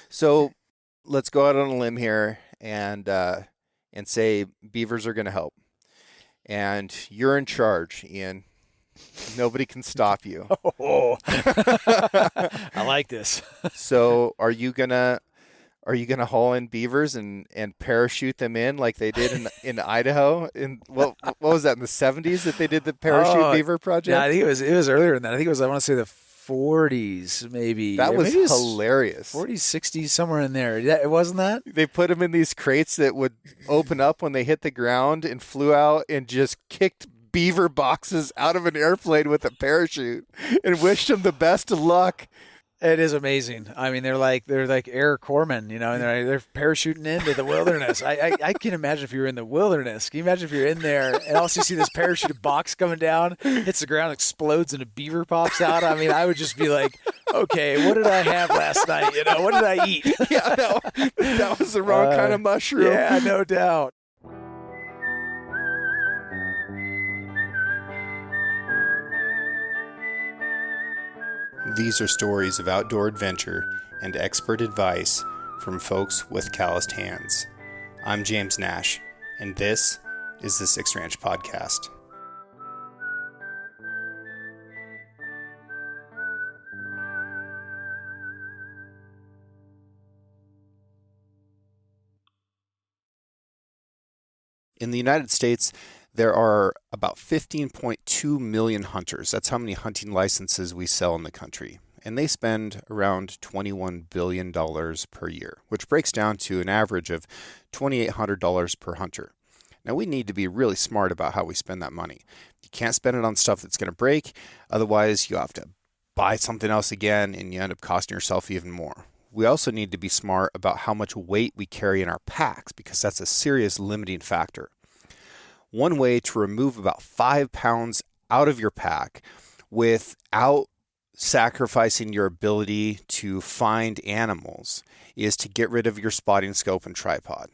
So let's go out on a limb here and say beavers are going to help. And you're in charge, Ian. Nobody can stop you. Oh, I like this. So are you gonna haul in beavers and parachute them in like they did in Idaho? In what was that in the 70s that they did the parachute Oh, beaver no, I project? think it was earlier than that. I think it was, I want to say, the 40s, maybe. That Or was maybe it was hilarious. 40s, 60s, somewhere in there. Yeah, it wasn't that? They put them in these crates that would open up when they hit the ground and flew out and just kicked beaver boxes out of an airplane with a parachute and wished them the best of luck. It is amazing. I mean, they're like air corpsmen, and they're parachuting into the wilderness. I can imagine if you were in the wilderness. Can you imagine if you're in there and also you see this parachuted box coming down, hits the ground, explodes, and a beaver pops out? I mean, I would just be like, okay, what did I have last night? What did I eat? Yeah, that was the wrong kind of mushroom. Yeah, no doubt. These are stories of outdoor adventure and expert advice from folks with calloused hands. I'm James Nash, and this is the Six Ranch Podcast. In the United States, there are about 15.2 million hunters. That's how many hunting licenses we sell in the country. And they spend around $21 billion per year, which breaks down to an average of $2,800 per hunter. Now, we need to be really smart about how we spend that money. You can't spend it on stuff that's going to break. Otherwise, you have to buy something else again, and you end up costing yourself even more. We also need to be smart about how much weight we carry in our packs, because that's a serious limiting factor. One way to remove about 5 pounds out of your pack without sacrificing your ability to find animals is to get rid of your spotting scope and tripod.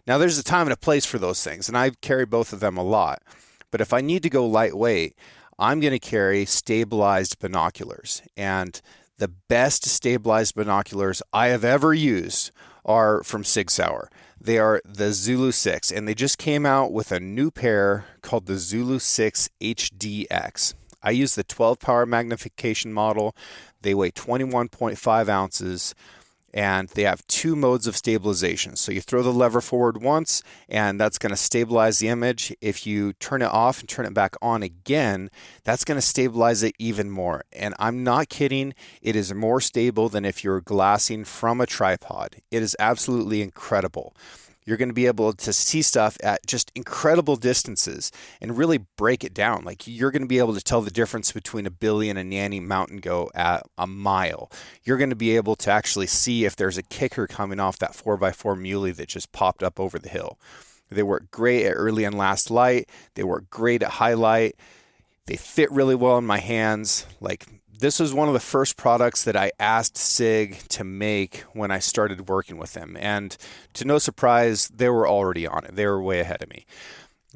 Now, there's a time and a place for those things, and I carry both of them a lot. But if I need to go lightweight, I'm going to carry stabilized binoculars. And the best stabilized binoculars I have ever used are from Sig Sauer. They are the Zulu 6, and they just came out with a new pair called the Zulu 6 HDX. I use the 12 power magnification model. They weigh 21.5 ounces, and they have two modes of stabilization. So you throw the lever forward once, and that's going to stabilize the image. If you turn it off and turn it back on again, that's going to stabilize it even more. And I'm not kidding. It is more stable than if you're glassing from a tripod. It is absolutely incredible. You're going to be able to see stuff at just incredible distances and really break it down. Like, you're going to be able to tell the difference between a Billy and a Nanny mountain goat at a mile. You're going to be able to actually see if there's a kicker coming off that 4x4 muley that just popped up over the hill. They work great at early and last light. They work great at highlight. They fit really well in my hands. This was one of the first products that I asked Sig to make when I started working with them. And to no surprise, they were already on it. They were way ahead of me.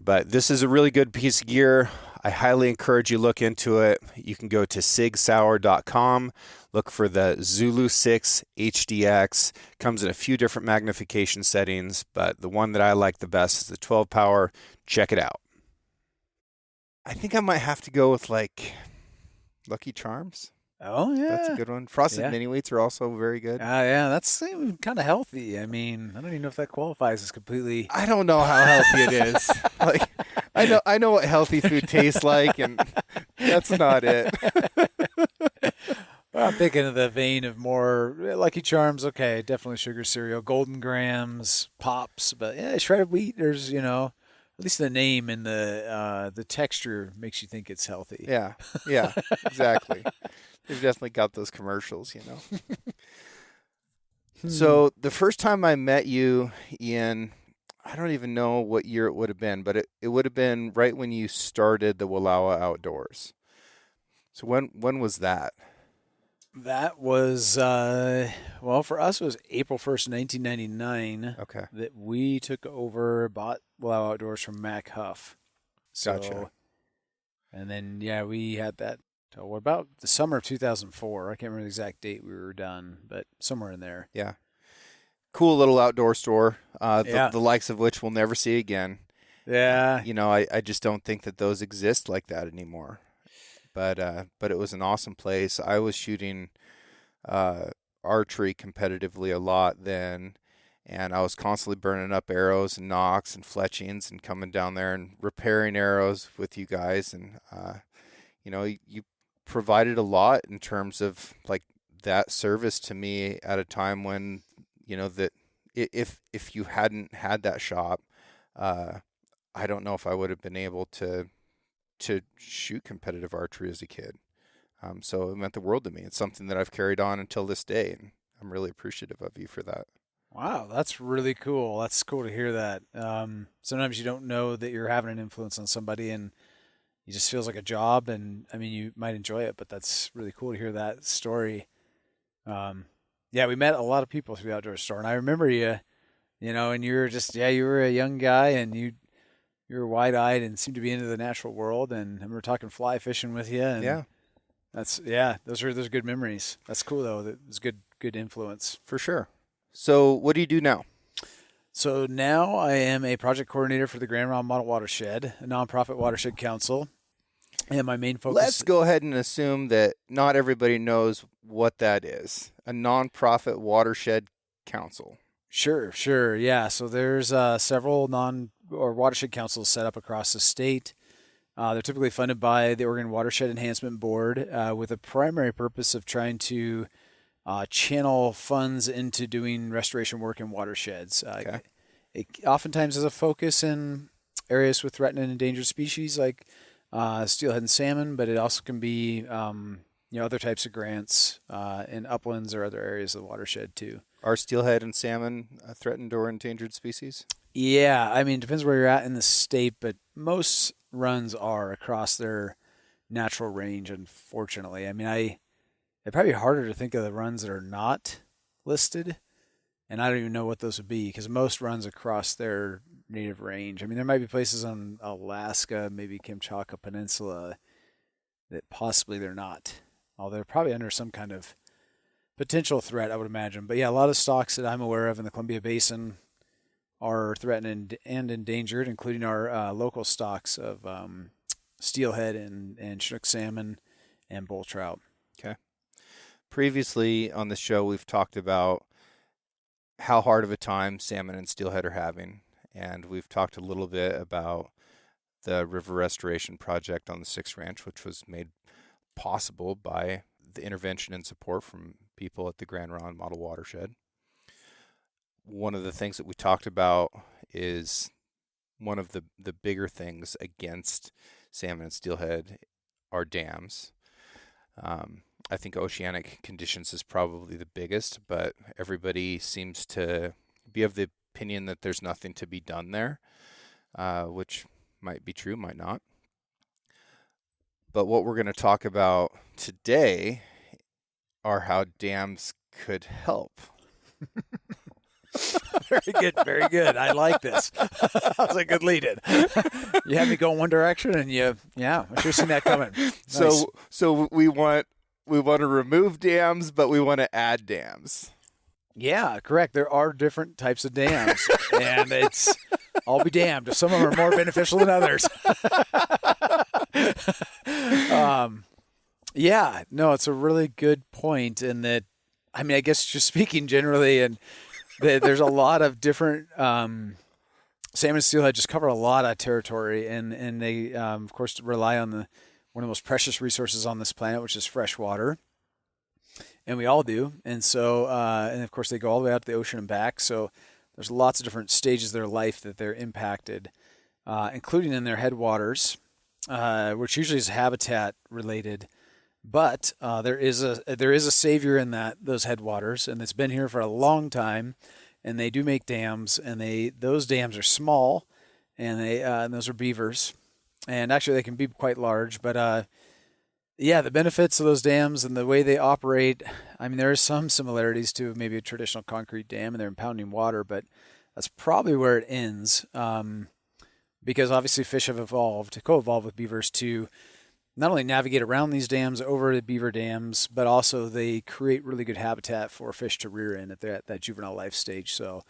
But this is a really good piece of gear. I highly encourage you look into it. You can go to sigsauer.com, look for the Zulu 6 HDX. Comes in a few different magnification settings, but the one that I like the best is the 12 power. Check it out. I think I might have to go with Lucky Charms. Oh, yeah. That's a good one. Frosted Yeah. mini wheats are also very good. Yeah, that's kind of healthy. I mean, I don't even know if that qualifies as completely. I don't know how healthy it is. I know what healthy food tastes like, and that's not it. Well, I'm thinking of the vein of more Lucky Charms. Okay, definitely sugar cereal, Golden Grams, Pops, but yeah, shredded wheat. There's at least the name and the texture makes you think it's healthy. Yeah, exactly. They've definitely got those commercials. So the first time I met you, Ian, I don't even know what year it would have been, but it would have been right when you started the Wallowa Outdoors. So when was that? That was for us it was April 1st, 1999. Okay. That we took over, bought Wow Outdoors from Mac Huff. So, Gotcha. and then we had that till about the summer of 2004. I can't remember the exact date we were done, but somewhere in there. Yeah. Cool little outdoor store, Yeah. the likes of which we'll never see again. Yeah. I just don't think that those exist like that anymore. But it was an awesome place. I was shooting archery competitively a lot then, and I was constantly burning up arrows and nocks and fletchings and coming down there and repairing arrows with you guys. And you provided a lot in terms of like that service to me at a time when that if you hadn't had that shop, I don't know if I would have been able to shoot competitive archery as a kid. So it meant the world to me. It's something that I've carried on until this day, and I'm really appreciative of you for that. Wow, that's really cool. That's cool to hear that. Sometimes you don't know that you're having an influence on somebody, and it just feels like a job. And I mean, you might enjoy it, but that's really cool to hear that story. Yeah, we met a lot of people through the outdoor store, and I remember you, and you were just, you were a young guy, and you were wide-eyed and seemed to be into the natural world. And I remember talking fly fishing with you, and Yeah, those are good memories. That's cool though. That was good influence. for sure. So what do you do now? So now I am a project coordinator for the Grand Ronde Model Watershed, a nonprofit watershed council. And my main focus. Let's go ahead and assume that not everybody knows what that is. A nonprofit watershed council. Sure. Yeah. So there's several watershed councils set up across the state. They're typically funded by the Oregon Watershed Enhancement Board with a primary purpose of trying to channel funds into doing restoration work in watersheds. Okay. It oftentimes has a focus in areas with threatened and endangered species like steelhead and salmon, but it also can be other types of grants in uplands or other areas of the watershed too. Are steelhead and salmon threatened or endangered species? Yeah, I mean, it depends where you're at in the state, but most runs are across their natural range, unfortunately. I mean, it'd probably be harder to think of the runs that are not listed, and I don't even know what those would be because most runs across their native range. I mean, there might be places on Alaska, maybe Kamchatka Peninsula, that possibly they're not. Although they're probably under some kind of potential threat, I would imagine. But yeah, a lot of stocks that I'm aware of in the Columbia Basin are threatened and endangered, including our local stocks of steelhead and Chinook salmon and bull trout. Okay. Previously on the show, we've talked about how hard of a time salmon and steelhead are having, and we've talked a little bit about the river restoration project on the Six Ranch, which was made possible by the intervention and support from people at the Grand Ronde Model Watershed. One of the things that we talked about is one of the bigger things against salmon and steelhead are dams. I think oceanic conditions is probably the biggest, but everybody seems to be of the opinion that there's nothing to be done there, which might be true, might not. But what we're going to talk about today are how dams could help. Very good. I like this. That was a good lead-in. You had me go in one direction, and I sure seen that coming. Nice. So we want to remove dams, but we want to add dams. Yeah, correct. There are different types of dams, and I'll be damned if some of them are more beneficial than others. It's a really good point in that, I mean, I guess just speaking generally, and there's a lot of different salmon and steelhead just cover a lot of territory, and they, of course, rely on one of the most precious resources on this planet, which is fresh water. And we all do. And so, and of course, they go all the way out to the ocean and back. So there's lots of different stages of their life that they're impacted, including in their headwaters, which usually is habitat related. But there is a savior in those headwaters, and it's been here for a long time. And they do make dams, and those dams are small, and those are beavers. And actually, they can be quite large, but the benefits of those dams and the way they operate, I mean, there are some similarities to maybe a traditional concrete dam, and they're impounding water, but that's probably where it ends, because obviously fish have co-evolved with beavers to not only navigate around these dams over the beaver dams, but also they create really good habitat for fish to rear in at that juvenile life stage. So,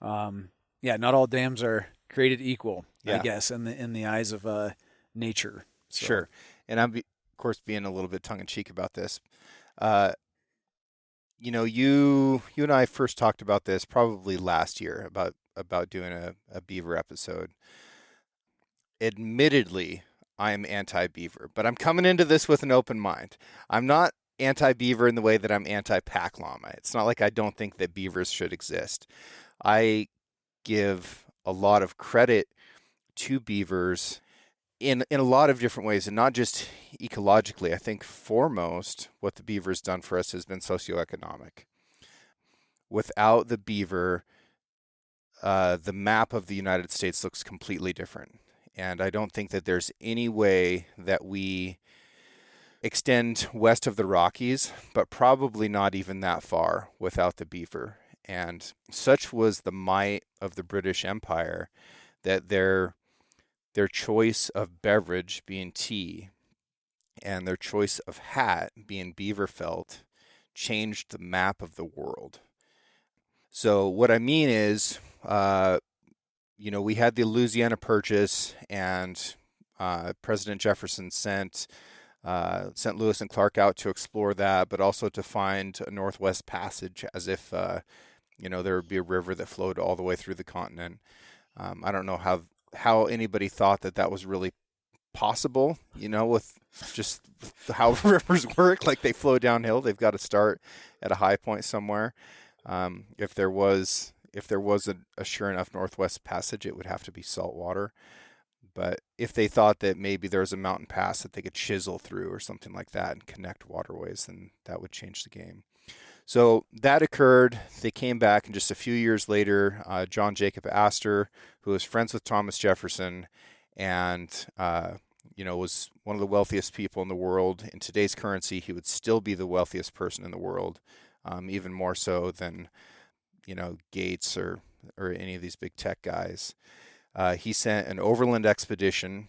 yeah, not all dams are created equal, I Yeah, guess, in the eyes of nature. So, sure. And of course, being a little bit tongue in cheek about this. Uh, you and I first talked about this probably last year about doing a beaver episode. Admittedly, I am anti-beaver, but I'm coming into this with an open mind. I'm not anti-beaver in the way that I'm anti-pack llama. It's not like I don't think that beavers should exist. I give a lot of credit to beavers in a lot of different ways, and not just ecologically. I think foremost, what the beaver's done for us has been socioeconomic. Without the beaver, the map of the United States looks completely different. And I don't think that there's any way that we extend west of the Rockies, but probably not even that far without the beaver. And such was the might of the British Empire that their choice of beverage being tea and their choice of hat being beaver felt changed the map of the world. So what I mean is, we had the Louisiana Purchase, and President Jefferson sent Lewis and Clark out to explore that, but also to find a Northwest Passage, as if there would be a river that flowed all the way through the continent. I don't know how anybody thought that was really possible, with just how rivers work. Like, they flow downhill, they've got to start at a high point somewhere. If there was a sure enough Northwest Passage, it would have to be salt water. But if they thought that maybe there was a mountain pass that they could chisel through or something like that and connect waterways, then that would change the game. So that occurred. They came back, and just a few years later, John Jacob Astor, who was friends with Thomas Jefferson and was one of the wealthiest people in the world. In today's currency, he would still be the wealthiest person in the world, even more so than Gates or any of these big tech guys. He sent an overland expedition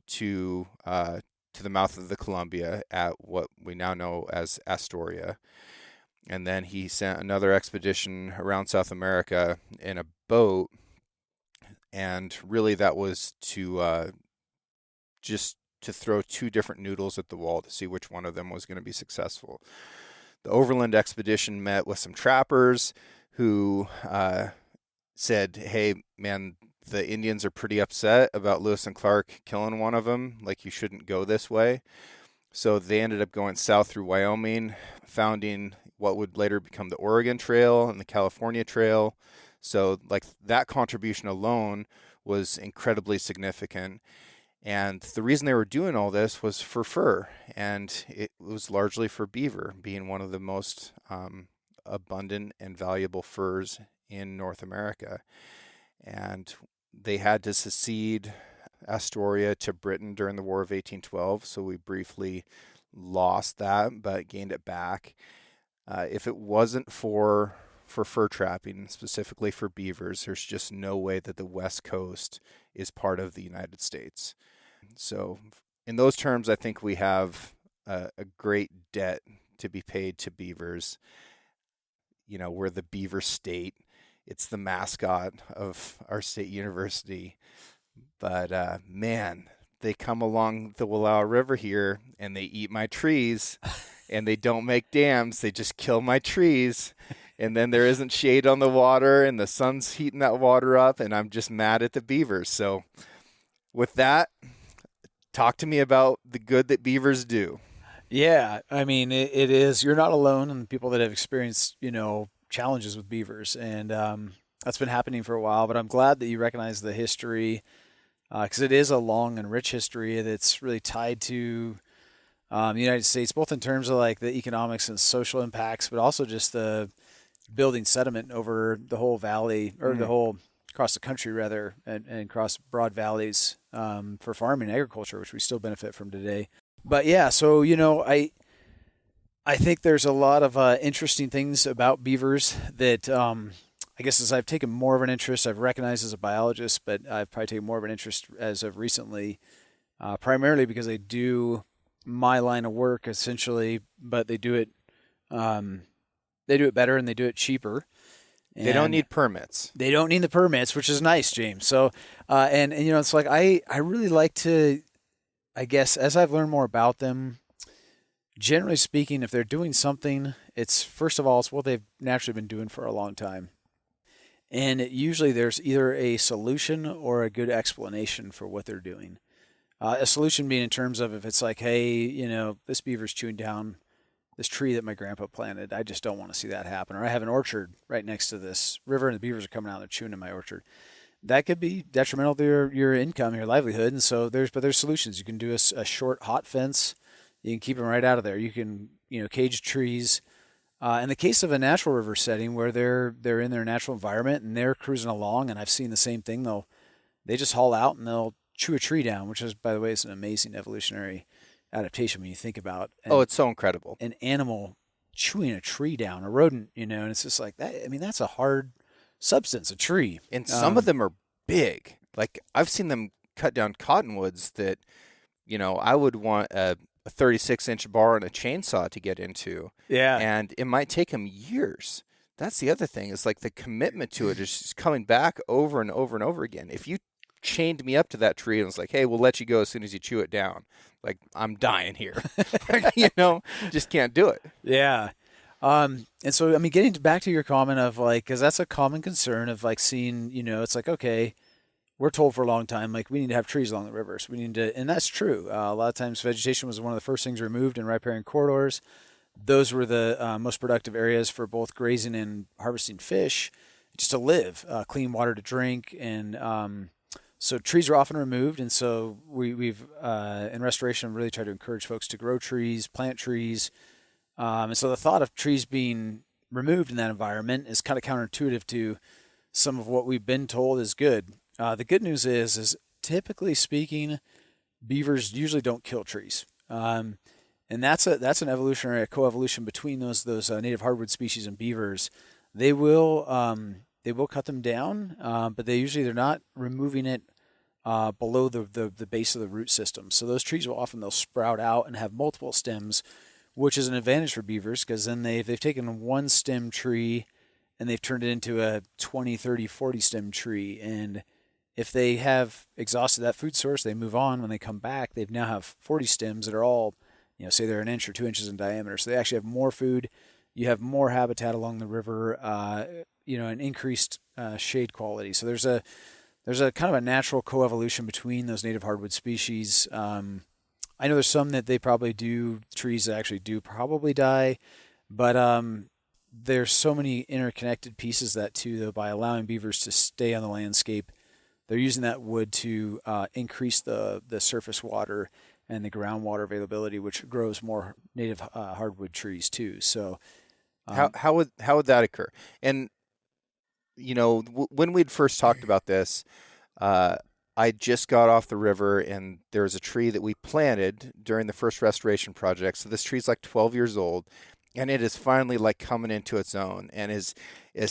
to the mouth of the Columbia at what we now know as Astoria. And then he sent another expedition around South America in a boat. And really that was to just to throw two different noodles at the wall to see which one of them was going to be successful. The overland expedition met with some trappers who said, "Hey, man, the Indians are pretty upset about Lewis and Clark killing one of them. Like, you shouldn't go this way." So they ended up going south through Wyoming, founding what would later become the Oregon Trail and the California Trail. So, like, that contribution alone was incredibly significant. And the reason they were doing all this was for fur, and it was largely for beaver, being one of the most abundant and valuable furs in North America. And they had to secede Astoria to Britain during the War of 1812, so we briefly lost that, but gained it back. If it wasn't for fur trapping, specifically for beavers, there's just no way that the West Coast is part of the United States. So in those terms, I think we have a great debt to be paid to beavers. We're the beaver state. It's the mascot of our state university. But man, they come along the Wallowa River here and they eat my trees, and they don't make dams. They just kill my trees. And then there isn't shade on the water, and the sun's heating that water up, and I'm just mad at the beavers. So with that, talk to me about the good that beavers do. yeah, I mean, it is. You're not alone in people that have experienced, challenges with beavers, and that's been happening for a while. But I'm glad that you recognize the history, because it is a long and rich history that's really tied to the United States, both in terms of like the economics and social impacts, but also just the building sediment over the whole valley, or the whole across the country rather, and across broad valleys for farming and agriculture, which we still benefit from today. But yeah, so I think there's a lot of interesting things about beavers that I guess as I've taken more of an interest, I've recognized as a biologist, but I've probably taken more of an interest as of recently, primarily because I do my line of work essentially, but they do it better and they do it cheaper. They don't And need permits. they don't need the permits, which is nice, James. So, and it's like I really like to, I guess, as I've learned more about them, generally speaking, if they're doing something, it's first of all, it's what they've naturally been doing for a long time. And usually there's either a solution or a good explanation for what they're doing. A solution being in terms of if it's like, hey, this beaver's chewing down this tree that my grandpa planted. I just don't want to see that happen. Or I have an orchard right next to this river and the beavers are coming out and they're chewing in my orchard. That could be detrimental to your income, your livelihood. And so there's solutions. You can do a short hot fence. You can keep them right out of there. You can, cage trees. In the case of a natural river setting where they're in their natural environment and they're cruising along, and I've seen the same thing, they just haul out and they'll chew a tree down, which is, by the way, is an amazing evolutionary adaptation when you think about. It's so incredible. An animal chewing a tree down, a rodent, and it's just like that. I mean, that's a hard substance, a tree. And some of them are big. Like I've seen them cut down cottonwoods that, I would want a 36-inch bar and a chainsaw to get into. Yeah. And it might take them years. That's the other thing is like the commitment to it is just coming back over and over and over again. If you chained me up to that tree and was like, hey, we'll let you go as soon as you chew it down, like I'm dying here. Just can't do it. Yeah. And so, getting back to your comment of like, because that's a common concern of like seeing, it's like, okay, we're told for a long time, like we need to have trees along the rivers. We need to, and that's true. A lot of times vegetation was one of the first things removed in riparian corridors. Those were the most productive areas for both grazing and harvesting fish, just to live, clean water to drink. And so trees are often removed. And so we've in restoration, really tried to encourage folks to grow trees, plant trees. And so the thought of trees being removed in that environment is kind of counterintuitive to some of what we've been told is good. The good news is typically speaking, beavers usually don't kill trees. And that's an evolutionary coevolution between those native hardwood species and beavers. They will cut them down, but they're not removing it below the base of the root system. So those trees they'll sprout out and have multiple stems, which is an advantage for beavers because then they've taken one stem tree and they've turned it into a 20, 30, 40 stem tree. And if they have exhausted that food source, they move on. When they come back, they now have 40 stems that are all, say they're 1 inch or 2 inches in diameter. So they actually have more food. You have more habitat along the river, and increased shade quality. So there's a kind of a natural coevolution between those native hardwood species. I know there's some that they probably do, trees that actually do probably die, but there's so many interconnected pieces that too, though, by allowing beavers to stay on the landscape, they're using that wood to increase the surface water and the groundwater availability, which grows more native hardwood trees too. So how would that occur? And when we'd first talked about this, I just got off the river and there was a tree that we planted during the first restoration project. So this tree's like 12 years old and it is finally like coming into its own and is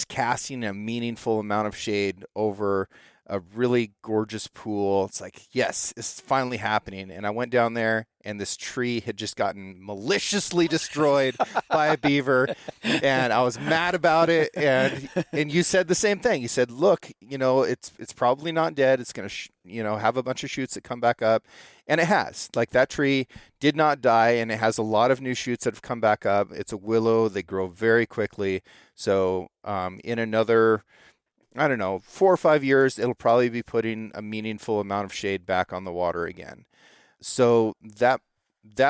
casting a meaningful amount of shade over a really gorgeous pool. It's like, yes, it's finally happening. And I went down there and this tree had just gotten maliciously destroyed by a beaver. And I was mad about it. And you said the same thing. You said, look, it's probably not dead. It's going to, have a bunch of shoots that come back up. And it has. Like that tree did not die and it has a lot of new shoots that have come back up. It's a willow. They grow very quickly. So in another 4 or 5 years, it'll probably be putting a meaningful amount of shade back on the water again. So that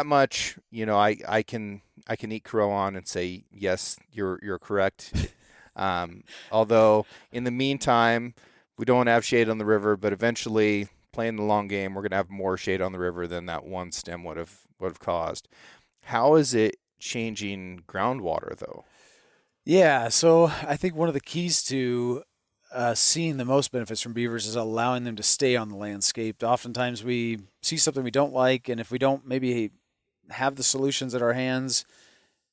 much, I can eat crow on and say, yes, you're correct. Although in the meantime, we don't have shade on the river, but eventually playing the long game, we're going to have more shade on the river than that one stem would have caused. How is it changing groundwater though? Yeah. So I think one of the keys to seeing the most benefits from beavers is allowing them to stay on the landscape. Oftentimes we see something we don't like, and if we don't maybe have the solutions at our hands,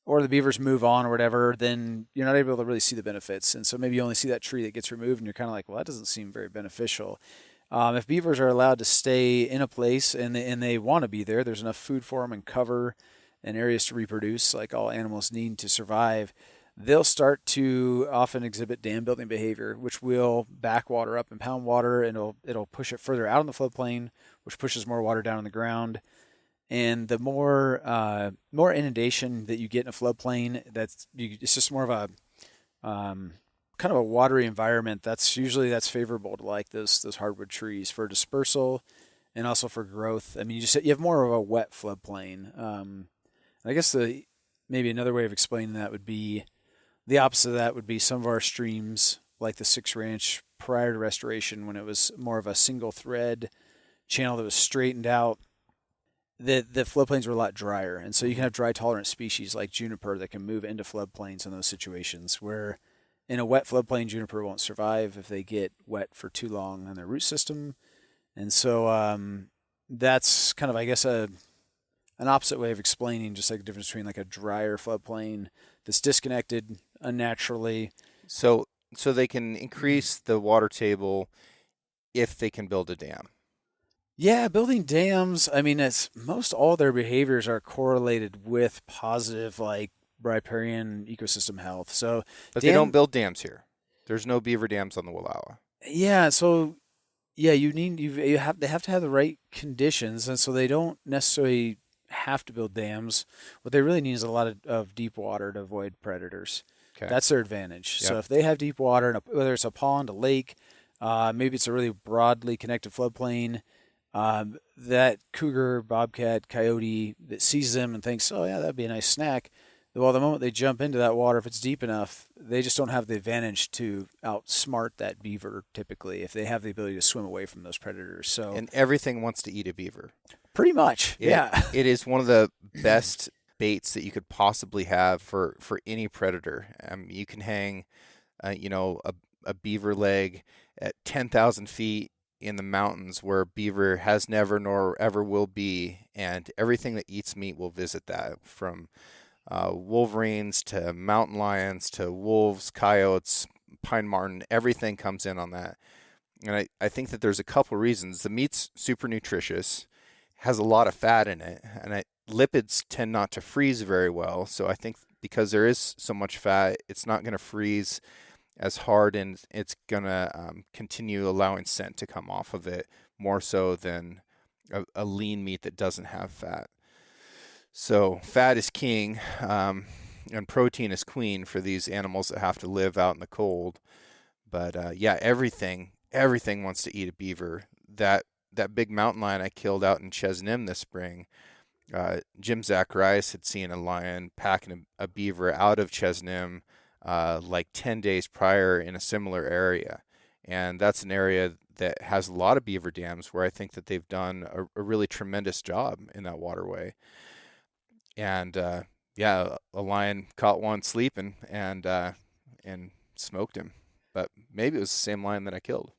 or the beavers move on or whatever, then you're not able to really see the benefits. And so maybe you only see that tree that gets removed, and you're kind of like, well, that doesn't seem very beneficial. If beavers are allowed to stay in a place and they want to be there, there's enough food for them and cover and areas to reproduce, like all animals need to survive. They'll start to often exhibit dam building behavior, which will back water up and pound water, and it'll push it further out in the floodplain, which pushes more water down on the ground. And the more inundation that you get in a floodplain, it's just more of a kind of a watery environment. That's favorable to like those hardwood trees for dispersal and also for growth. I mean, you have more of a wet floodplain. I guess maybe another way of explaining that would be the opposite of that would be some of our streams, like the Six Ranch prior to restoration, when it was more of a single thread channel that was straightened out. The floodplains were a lot drier, and so you can have dry tolerant species like juniper that can move into floodplains in those situations where in a wet floodplain, juniper won't survive if they get wet for too long on their root system. And so that's kind of, I guess, an opposite way of explaining just like the difference between like a drier floodplain that's disconnected unnaturally. So they can increase the water table if they can build a dam. Yeah, building dams, I mean, it's most all their behaviors are correlated with positive like riparian ecosystem health. So But they don't build dams here. There's no beaver dams on the Wallowa. Yeah, so yeah, they have to have the right conditions, and so they don't necessarily have to build dams. What they really need is a lot of deep water to avoid predators. Okay. That's their advantage. Yep. So if they have deep water, whether it's a pond, a lake, maybe it's a really broadly connected floodplain, that cougar, bobcat, coyote that sees them and thinks, oh yeah, that'd be a nice snack. Well, the moment they jump into that water, if it's deep enough, they just don't have the advantage to outsmart that beaver typically if they have the ability to swim away from those predators. So And everything wants to eat a beaver. pretty much, yeah. It is one of the best baits that you could possibly have for any predator. You can hang, a beaver leg at 10,000 feet in the mountains where beaver has never nor ever will be, and everything that eats meat will visit that, from wolverines to mountain lions to wolves, coyotes, pine marten. Everything comes in on that. And I think that there's a couple reasons. The meat's super nutritious, has a lot of fat in it, and lipids tend not to freeze very well. So I think because there is so much fat, it's not going to freeze as hard, and it's going to continue allowing scent to come off of it more so than a lean meat that doesn't have fat. So fat is king, and protein is queen for these animals that have to live out in the cold. But everything wants to eat a beaver. That big mountain lion I killed out in Chesnim this spring, Jim Zacharias had seen a lion packing a beaver out of Chesnim like 10 days prior in a similar area. And that's an area that has a lot of beaver dams where I think that they've done a really tremendous job in that waterway. And a lion caught one sleeping and smoked him. But maybe it was the same lion that I killed.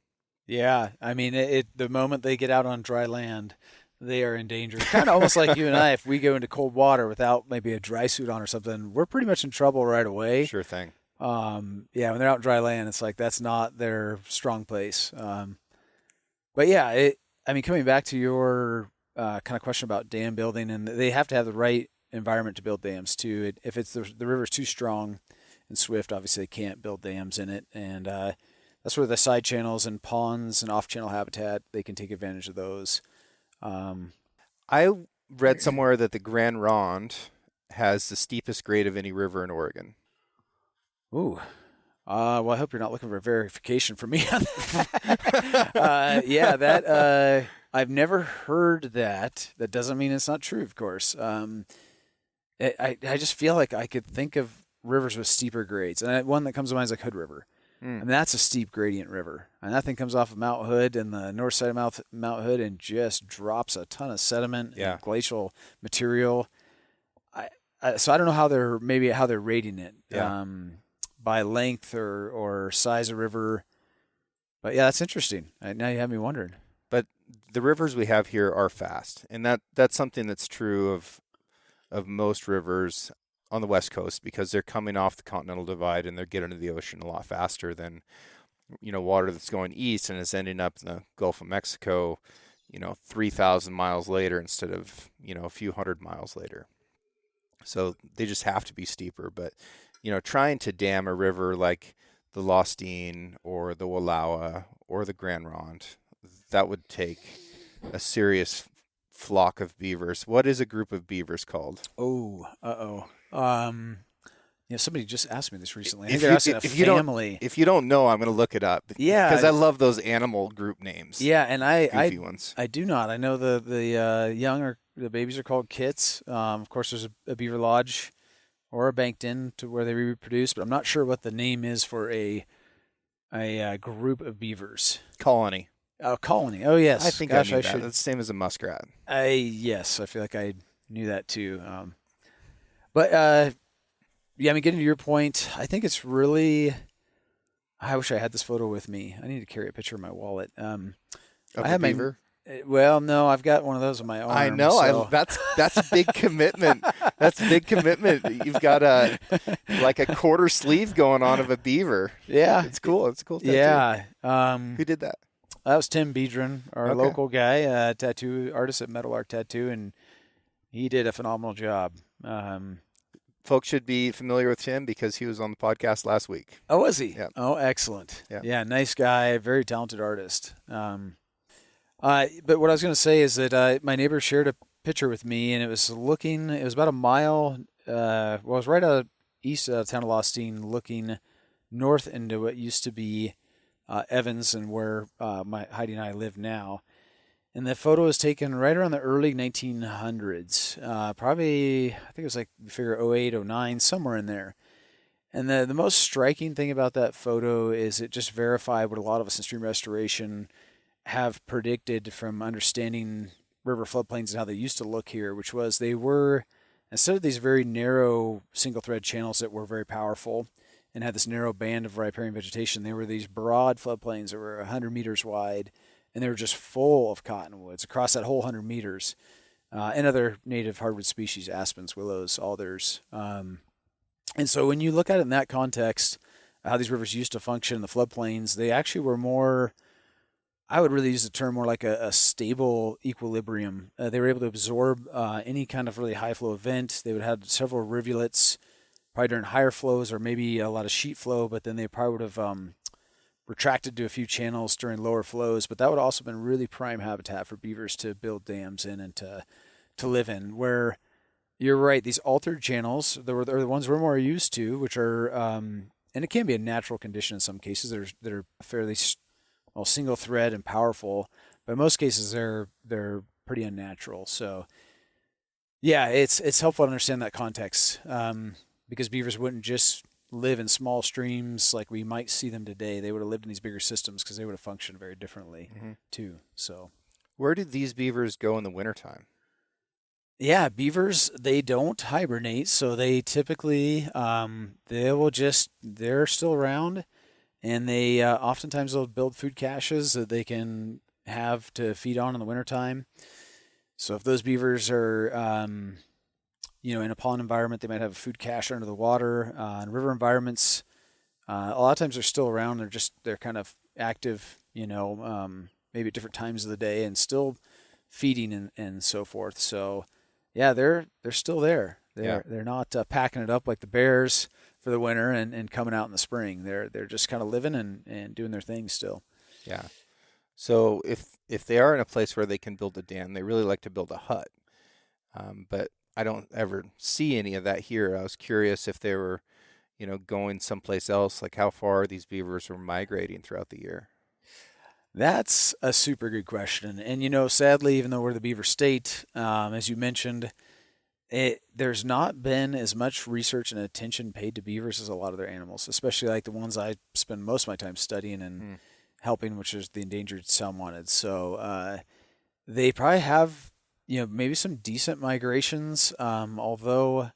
Yeah, I mean, the moment they get out on dry land, they are in danger. Kind of almost like you and I, if we go into cold water without maybe a dry suit on or something, we're pretty much in trouble right away. Sure thing. When they're out in dry land, it's like that's not their strong place. But yeah, coming back to your kind of question about dam building, and they have to have the right environment to build dams too. If it's the river's too strong and swift, obviously they can't build dams in it, and that's where the side channels and ponds and off-channel habitat, they can take advantage of those. I read somewhere that the Grand Ronde has the steepest grade of any river in Oregon. Ooh. Well, I hope you're not looking for verification from me on that. I've never heard that. That doesn't mean it's not true, of course. I just feel like I could think of rivers with steeper grades. And one that comes to mind is like Hood River. I mean, that's a steep gradient river. And that thing comes off of Mount Hood and the north side of Mount Hood and just drops a ton of sediment and glacial material. So I don't know how they're rating it by length or size of river. But yeah, that's interesting. Now you have me wondering. But the rivers we have here are fast. And that's something that's true of most rivers on the West Coast, because they're coming off the Continental Divide and they're getting to the ocean a lot faster than water that's going east and is ending up in the Gulf of Mexico, 3,000 miles later instead of, a few hundred miles later. So they just have to be steeper. But, trying to dam a river like the Lostine or the Wallowa or the Grand Ronde, that would take a serious flock of beavers. What is a group of beavers called? Oh, somebody just asked me this recently. I think If they're you asking a if you don't family. if you don't know, I'm going to look it up because Yeah, I love those animal group names. yeah, and Goofy ones. I do not. I know the young or the babies are called kits. Of course, there's a beaver lodge or a banked in to where they reproduce, but I'm not sure what the name is for a group of beavers. Colony. Oh, colony. Oh, yes. I think Gosh, I knew I that. should. That's the same as a muskrat. Yes, I feel like I knew that too. But yeah, I mean, getting to your point, I think it's really. I wish I had this photo with me. I need to carry a picture in my wallet. Of I have the beaver. Well, no, I've got one of those on my arm. I know. So. That's a big commitment. That's a big commitment. You've got a quarter sleeve going on of a beaver. Yeah, It's cool. It's a cool tattoo. Yeah. Who did that? That was Tim Beedron, our local guy, tattoo artist at Metal Art Tattoo, and he did a phenomenal job. Folks should be familiar with Tim because he was on the podcast last week. Oh, was he? Yeah. Oh, excellent. Yeah. Nice guy, very talented artist. But what I was going to say is that my neighbor shared a picture with me, and it was about a mile, it was right out east of town of Lostine, looking north into what used to be Evans and where Heidi and I live now. And the photo was taken right around the early 1900s, probably, I think it was like, you figure 08, 09, somewhere in there. And the most striking thing about that photo is it just verified what a lot of us in stream restoration have predicted from understanding river floodplains and how they used to look here, which was they were, instead of these very narrow single thread channels that were very powerful and had this narrow band of riparian vegetation, they were these broad floodplains that were 100 meters wide, and they were just full of cottonwoods across that whole 100 meters, and other native hardwood species, aspens, willows, alders. And so when you look at it in that context, how these rivers used to function in the floodplains, they actually were more, I would really use the term more like a stable equilibrium. They were able to absorb any kind of really high flow event. They would have several rivulets, probably during higher flows or maybe a lot of sheet flow, but then they probably would have retracted to a few channels during lower flows. But that would also have been really prime habitat for beavers to build dams in and to live in. Where you're right, these altered channels, are the ones we're more used to, which are, and it can be a natural condition in some cases. They're fairly single thread and powerful, but in most cases they're pretty unnatural. So yeah, it's helpful to understand that context, because beavers wouldn't just live in small streams like we might see them today. They would have lived in these bigger systems because they would have functioned very differently too. So where did these beavers go in the wintertime? Yeah, beavers, they don't hibernate, so they typically they're still around, and they oftentimes they'll build food caches that they can have to feed on in the wintertime. So if those beavers are in a pond environment, they might have a food cache under the water. In river environments, a lot of times they're still around. They're kind of active, maybe at different times of the day, and still feeding and so forth. So yeah, they're still there. They're not packing it up like the bears for the winter and coming out in the spring. They're just kind of living and doing their thing still. Yeah. So if they are in a place where they can build a dam, they really like to build a hut. But I don't ever see any of that here. I was curious if they were, going someplace else, like how far these beavers were migrating throughout the year. That's a super good question. And, sadly, even though we're the beaver state, as you mentioned, there's not been as much research and attention paid to beavers as a lot of their animals, especially like the ones I spend most of my time studying and helping, which is the endangered salmonids. So they probably have, maybe some decent migrations, although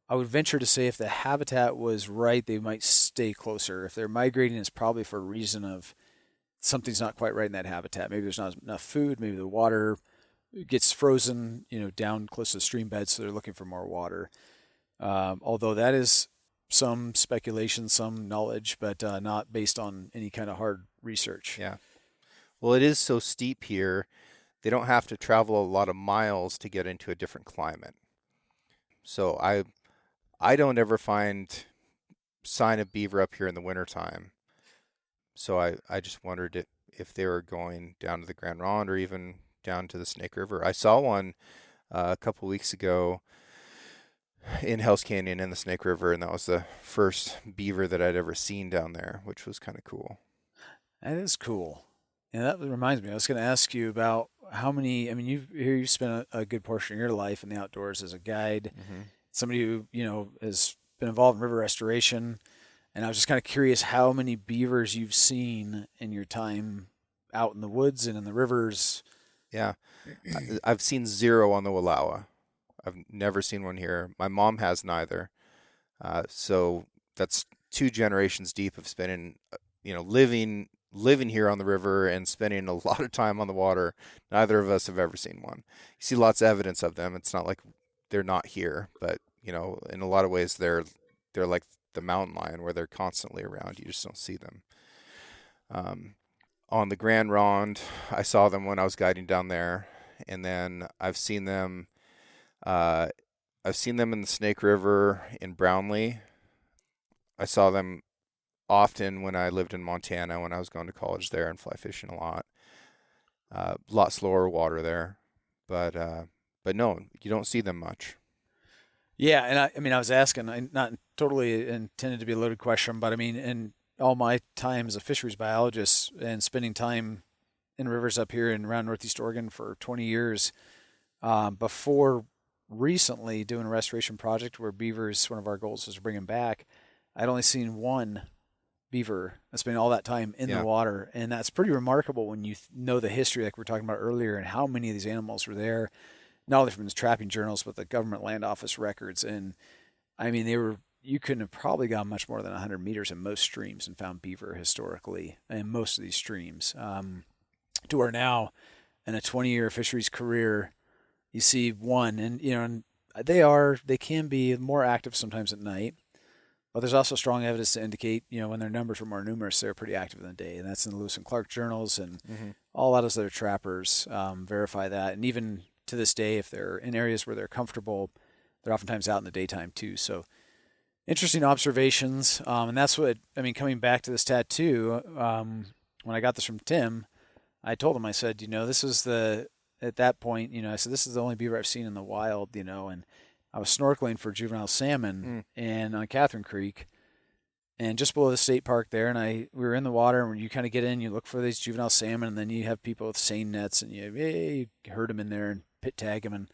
I would venture to say if the habitat was right, they might stay closer. If they're migrating, it's probably for a reason of something's not quite right in that habitat. Maybe there's not enough food. Maybe the water gets frozen, down close to the stream bed, so they're looking for more water. Although that is some speculation, some knowledge, but not based on any kind of hard research. Yeah. Well, it is so steep here. They don't have to travel a lot of miles to get into a different climate. So I don't ever find sign of beaver up here in the wintertime. So I just wondered if they were going down to the Grand Ronde or even down to the Snake River. I saw one a couple weeks ago in Hell's Canyon in the Snake River, and that was the first beaver that I'd ever seen down there, which was kind of cool. That is cool. And that reminds me, I was going to ask you about how many. I mean, you spent a good portion of your life in the outdoors as a guide, Hmm. somebody who has been involved in river restoration, and I was just kind of curious how many beavers you've seen in your time out in the woods and in the rivers. Yeah, I've seen zero on the Wallowa. I've never seen one here. My mom has neither. So that's two generations deep of spending, living here on the river and spending a lot of time on the water. Neither of us have ever seen one. You see lots of evidence of them. It's not like they're not here, but in a lot of ways they're like the mountain lion where they're constantly around. You just don't see them. On the Grand Ronde, I saw them when I was guiding down there, and then uh, I've seen them in the Snake River in Brownlee. I saw them often when I lived in Montana when I was going to college there and fly fishing a lot. Lot slower water there, but no, you don't see them much. Yeah, and I mean, I was asking, not totally intended to be a loaded question, but I mean, in all my time as a fisheries biologist and spending time in rivers up here and around Northeast Oregon for 20 years, before recently doing a restoration project where beavers, one of our goals was to bring them back, I'd only seen one beaver. I spent all that time in the Yeah, water, and that's pretty remarkable when you know the history, like we were talking about earlier, and how many of these animals were there, not only from the trapping journals, but the government land office records. And I mean, you couldn't have probably gone much more than 100 meters in most streams and found beaver historically in most of these streams. To where now, in a 20-year fisheries career, you see one, and they can be more active sometimes at night. But there's also strong evidence to indicate, when their numbers were more numerous, they were pretty active in the day, and that's in the Lewis and Clark journals, and hmm all of those other trappers verify that. And even to this day, if they're in areas where they're comfortable, they're oftentimes out in the daytime too. So interesting observations, and that's what I mean. Coming back to this tattoo, when I got this from Tim, I told him, I said, this is at that point, I said this is the only beaver I've seen in the wild, and I was snorkeling for juvenile salmon mm. and on Catherine Creek, and just below the state park there, and we were in the water, and when you kind of get in, you look for these juvenile salmon, and then you have people with seine nets, and you herd them in there and pit tag them,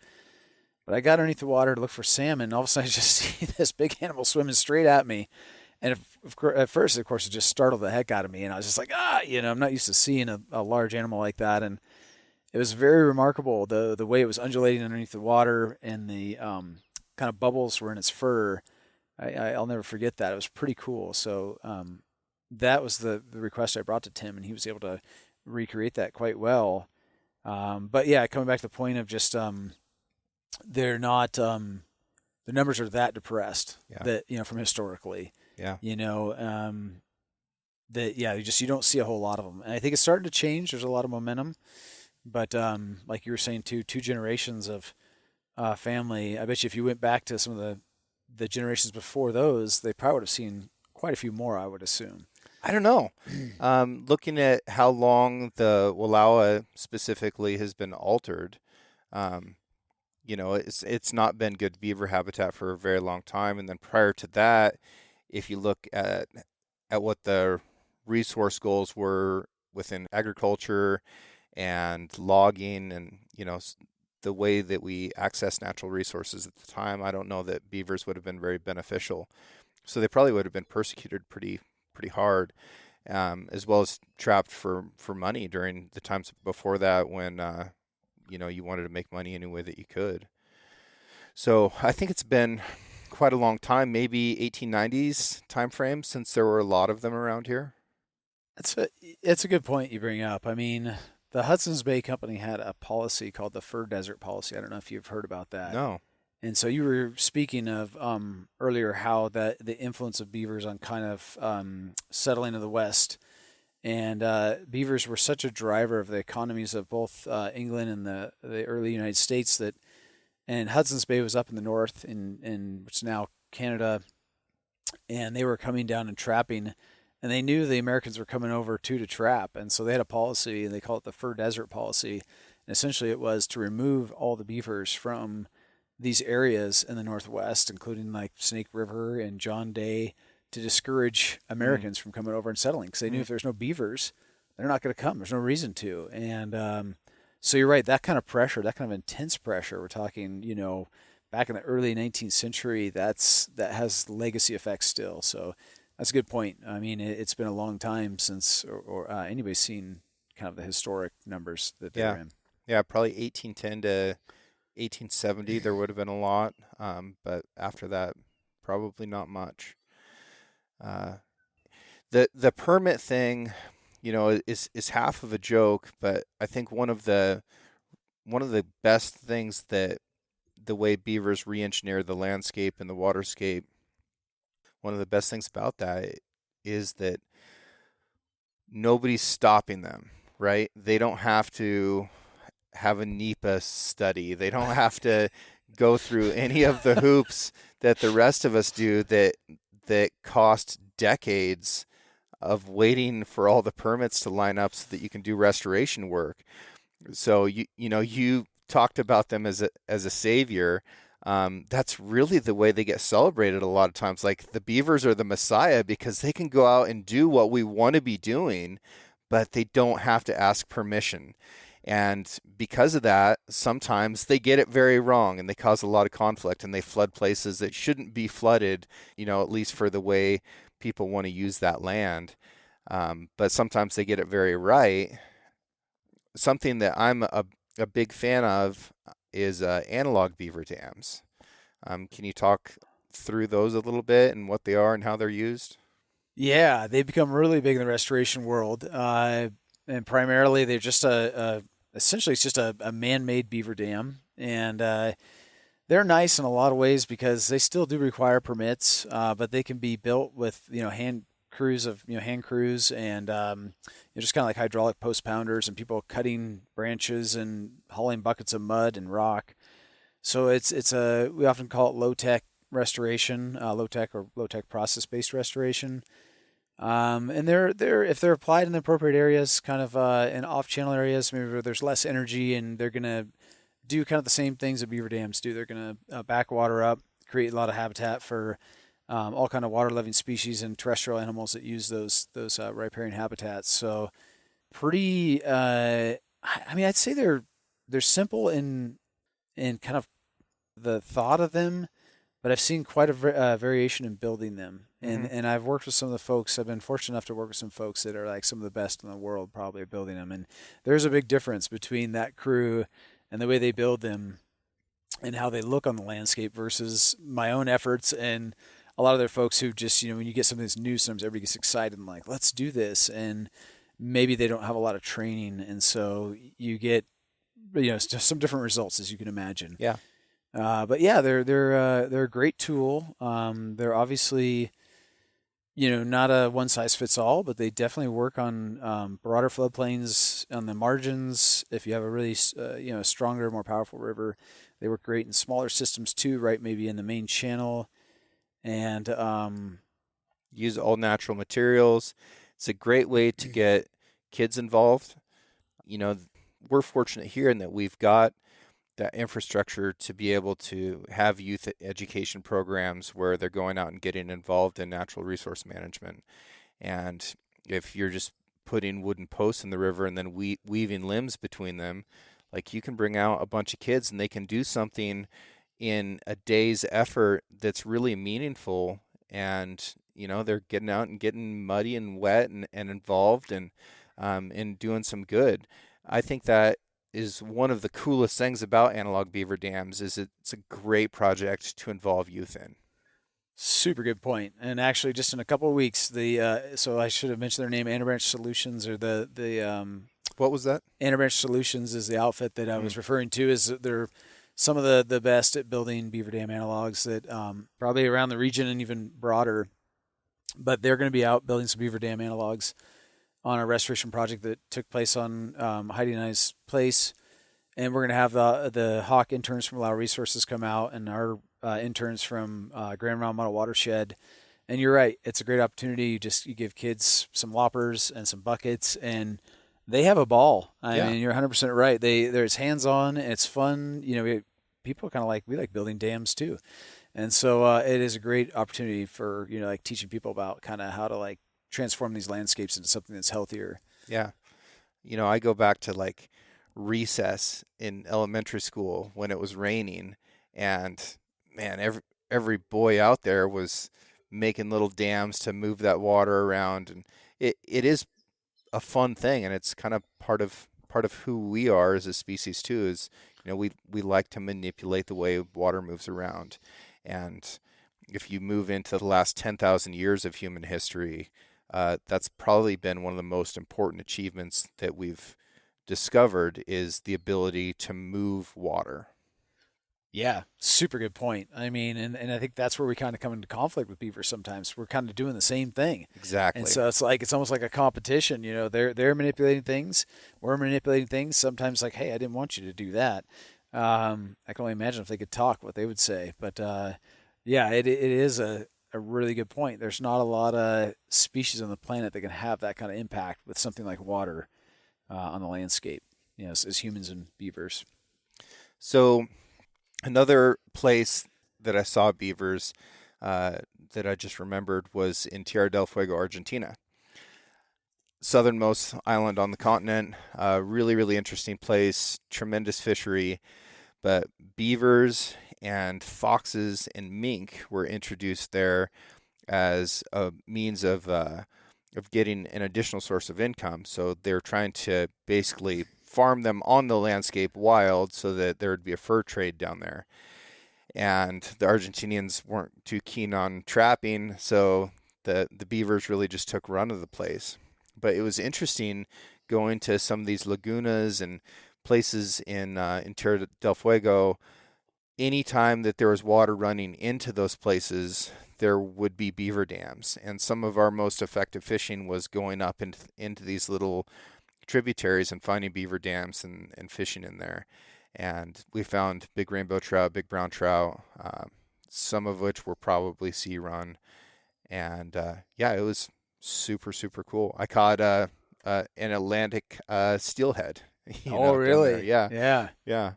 but I got underneath the water to look for salmon, and all of a sudden I just see this big animal swimming straight at me, and at first, of course, it just startled the heck out of me, and I was just like, I'm not used to seeing a large animal like that, and it was very remarkable the way it was undulating underneath the water, and the kind of bubbles were in its fur. I'll never forget that. It was pretty cool. So that was the request I brought to Tim, and he was able to recreate that quite well. But yeah, coming back to the point of just they're not the numbers are that depressed Yeah, that from historically, yeah, that you don't see a whole lot of them, and I think it's starting to change. There's a lot of momentum, but like you were saying, two generations of family. I bet you if you went back to some of the generations before those, they probably would have seen quite a few more, I would assume. I don't know. Looking at how long the Wallowa specifically has been altered, um, it's not been good beaver habitat for a very long time. And then prior to that, if you look at what the resource goals were within agriculture and logging, and the way that we access natural resources at the time, I don't know that beavers would have been very beneficial. So they probably would have been persecuted pretty hard, as well as trapped for money during the times before that when you wanted to make money any way that you could. So I think it's been quite a long time, maybe 1890s time frame, since there were a lot of them around here. It's a good point you bring up. I mean, the Hudson's Bay Company had a policy called the Fur Desert Policy. I don't know if you've heard about that. No. And so you were speaking of earlier how that the influence of beavers on kind of settling of the West, and beavers were such a driver of the economies of both England and the early United States that, and Hudson's Bay was up in the north in what's now Canada, and they were coming down and trapping, and they knew the Americans were coming over too to trap, and so they had a policy, and they call it the Fur Desert policy. And essentially, it was to remove all the beavers from these areas in the Northwest, including like Snake River and John Day, to discourage Americans from coming over and settling, because they knew if there's no beavers, they're not going to come. There's no reason to. And so you're right, that kind of pressure, that kind of intense pressure, we're talking, back in the early 19th century, that has legacy effects still. So that's a good point. I mean, it's been a long time since or anybody's seen kind of the historic numbers that they're in. Yeah, probably 1810 to 1870 there would have been a lot, but after that, probably not much. The permit thing, is half of a joke, but I think one of the best things that the way beavers re-engineer the landscape and the waterscape, one of the best things about that is that nobody's stopping them, right? They don't have to have a NEPA study. They don't have to go through any of the hoops that the rest of us do that cost decades of waiting for all the permits to line up so that you can do restoration work. So you talked about them as a savior. That's really the way they get celebrated a lot of times. Like the beavers are the messiah because they can go out and do what we want to be doing, but they don't have to ask permission. And because of that, sometimes they get it very wrong and they cause a lot of conflict and they flood places that shouldn't be flooded, at least for the way people want to use that land. But sometimes they get it very right. Something that I'm a big fan of is analog beaver dams. Can you talk through those a little bit and what they are and how they're used? Yeah, they've become really big in the restoration world, and primarily they're just essentially it's just a man-made beaver dam, and they're nice in a lot of ways because they still do require permits, but they can be built with hand crews and just kind of like hydraulic post pounders and people cutting branches and hauling buckets of mud and rock. So we often call it low tech restoration, low tech process based restoration. And they're if they're applied in the appropriate areas, kind of in off channel areas, maybe where there's less energy, and they're gonna do kind of the same things that beaver dams do. They're gonna back water up, create a lot of habitat for all kind of water loving species and terrestrial animals that use those riparian habitats. So pretty. I mean, I'd say they're simple in kind of the thought of them, but I've seen quite a variation in building them. And I've worked with some of the folks. I've been fortunate enough to work with some folks that are like some of the best in the world, probably at building them. And there's a big difference between that crew and the way they build them and how they look on the landscape versus my own efforts and a lot of their folks who just, when you get something that's new, sometimes everybody gets excited and like, let's do this. And maybe they don't have a lot of training. And so you get, just some different results, as you can imagine. Yeah. But yeah, they're a great tool. They're obviously, not a one size fits all, but they definitely work on broader floodplains on the margins. If you have a really, stronger, more powerful river, they work great in smaller systems too, right? Maybe in the main channel, and use all natural materials. It's a great way to get kids involved. We're fortunate here in that we've got that infrastructure to be able to have youth education programs where they're going out and getting involved in natural resource management. And if you're just putting wooden posts in the river and then weaving limbs between them, like you can bring out a bunch of kids and they can do something in a day's effort that's really meaningful. And, they're getting out and getting muddy and wet and involved and doing some good. I think that is one of the coolest things about analog beaver dams is it's a great project to involve youth in. Super good point. And actually, just in a couple of weeks, so I should have mentioned their name, Anabranch Solutions, or the what was that? Anabranch Solutions is the outfit that I was referring to. Is they're some of the best at building beaver dam analogs that probably around the region and even broader. But they're going to be out building some beaver dam analogs on a restoration project that took place on Heidi and I's place. And we're going to have the Hawk interns from Allow Resources come out, and our interns from Grand Ronde Model Watershed. And you're right, it's a great opportunity. You give kids some loppers and some buckets, and they have a ball. I mean, you're 100% right. There's hands-on, it's fun. People kind of we like building dams too. And so it is a great opportunity for, like teaching people about kind of how to like transform these landscapes into something that's healthier. Yeah. I go back to like recess in elementary school when it was raining, and man, every boy out there was making little dams to move that water around, and it is a fun thing, and it's kind of part of who we are as a species too. Is we like to manipulate the way water moves around, and if you move into the last 10,000 years of human history, that's probably been one of the most important achievements that we've discovered, is the ability to move water. Yeah, super good point. I mean, and I think that's where we kind of come into conflict with beavers sometimes. We're kind of doing the same thing. Exactly. And so it's almost like a competition, they're manipulating things, we're manipulating things. Sometimes like, hey, I didn't want you to do that. I can only imagine if they could talk what they would say. But yeah, it is a really good point. There's not a lot of species on the planet that can have that kind of impact with something like water on the landscape, as humans and beavers. So another place that I saw beavers that I just remembered was in Tierra del Fuego, Argentina. Southernmost island on the continent. Really, really interesting place. Tremendous fishery. But beavers and foxes and mink were introduced there as a means of getting an additional source of income. So they're trying to basically farm them on the landscape wild so that there would be a fur trade down there. And the Argentinians weren't too keen on trapping, so the beavers really just took run of the place. But it was interesting going to some of these lagunas and places in Tierra del Fuego. Anytime that there was water running into those places, there would be beaver dams. And some of our most effective fishing was going up into these little tributaries and finding beaver dams and fishing in there. And we found big rainbow trout, big brown trout, some of which were probably sea run. And yeah, it was super, super cool. I caught an Atlantic steelhead. Oh, really? Yeah. Yeah. Yeah.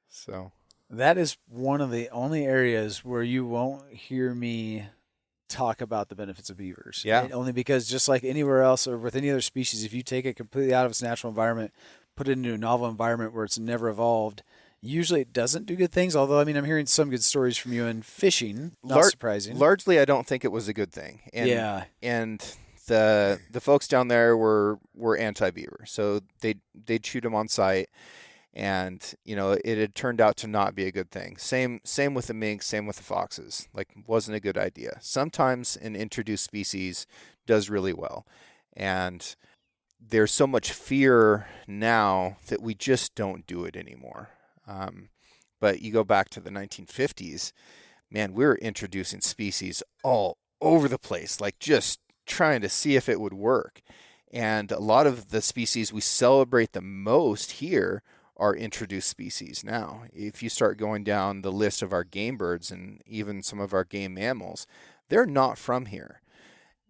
So that is one of the only areas where you won't hear me talk about the benefits of beavers. Yeah. Only because just like anywhere else or with any other species, if you take it completely out of its natural environment, put it into a novel environment where it's never evolved, usually it doesn't do good things. Although, I mean, I'm hearing some good stories from you in fishing. Not surprising. Largely, I don't think it was a good thing. And, yeah. And the folks down there were anti-beaver, so they'd shoot them on sight. And it had turned out to not be a good thing. Same with the mink, same with the foxes. Like, wasn't a good idea. Sometimes an introduced species does really well, and there's so much fear now that we just don't do it anymore. But you go back to the 1950s, man, we were introducing species all over the place, like just trying to see if it would work. And a lot of the species we celebrate the most here are introduced species now. If you start going down the list of our game birds and even some of our game mammals, they're not from here.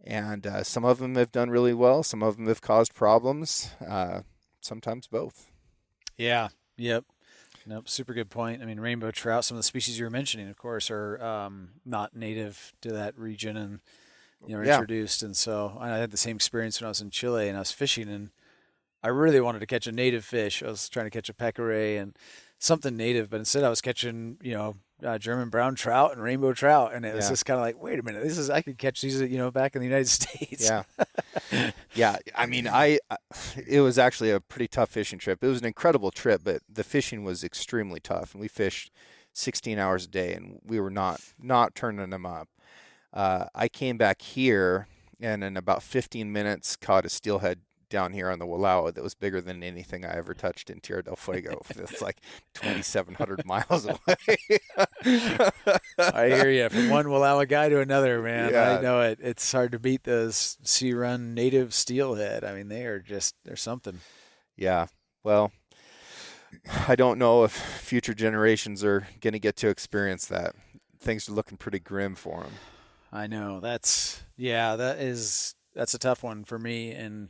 And some of them have done really well. Some of them have caused problems. Sometimes both. Yeah. Yep. Nope. Super good point. I mean, rainbow trout, some of the species you were mentioning, of course, are not native to that region and introduced. And so I had the same experience when I was in Chile and I was fishing, and I really wanted to catch a native fish. I was trying to catch a peccary and something native, but instead I was catching, German brown trout and rainbow trout. And it was just kind of like, wait a minute, I could catch these, back in the United States. Yeah. Yeah. I mean, it was actually a pretty tough fishing trip. It was an incredible trip, but the fishing was extremely tough. And we fished 16 hours a day and we were not turning them up. I came back here and in about 15 minutes caught a steelhead down here on the Wallowa that was bigger than anything I ever touched in Tierra del Fuego. It's like 2,700 miles away. I hear you. From one Wallowa guy to another, man. I Yeah. know it. It's hard to beat those Sea Run native steelhead. I mean, they're something. Yeah. Well, I don't know if future generations are going to get to experience that. Things are looking pretty grim for them. I know. That's a tough one for me. And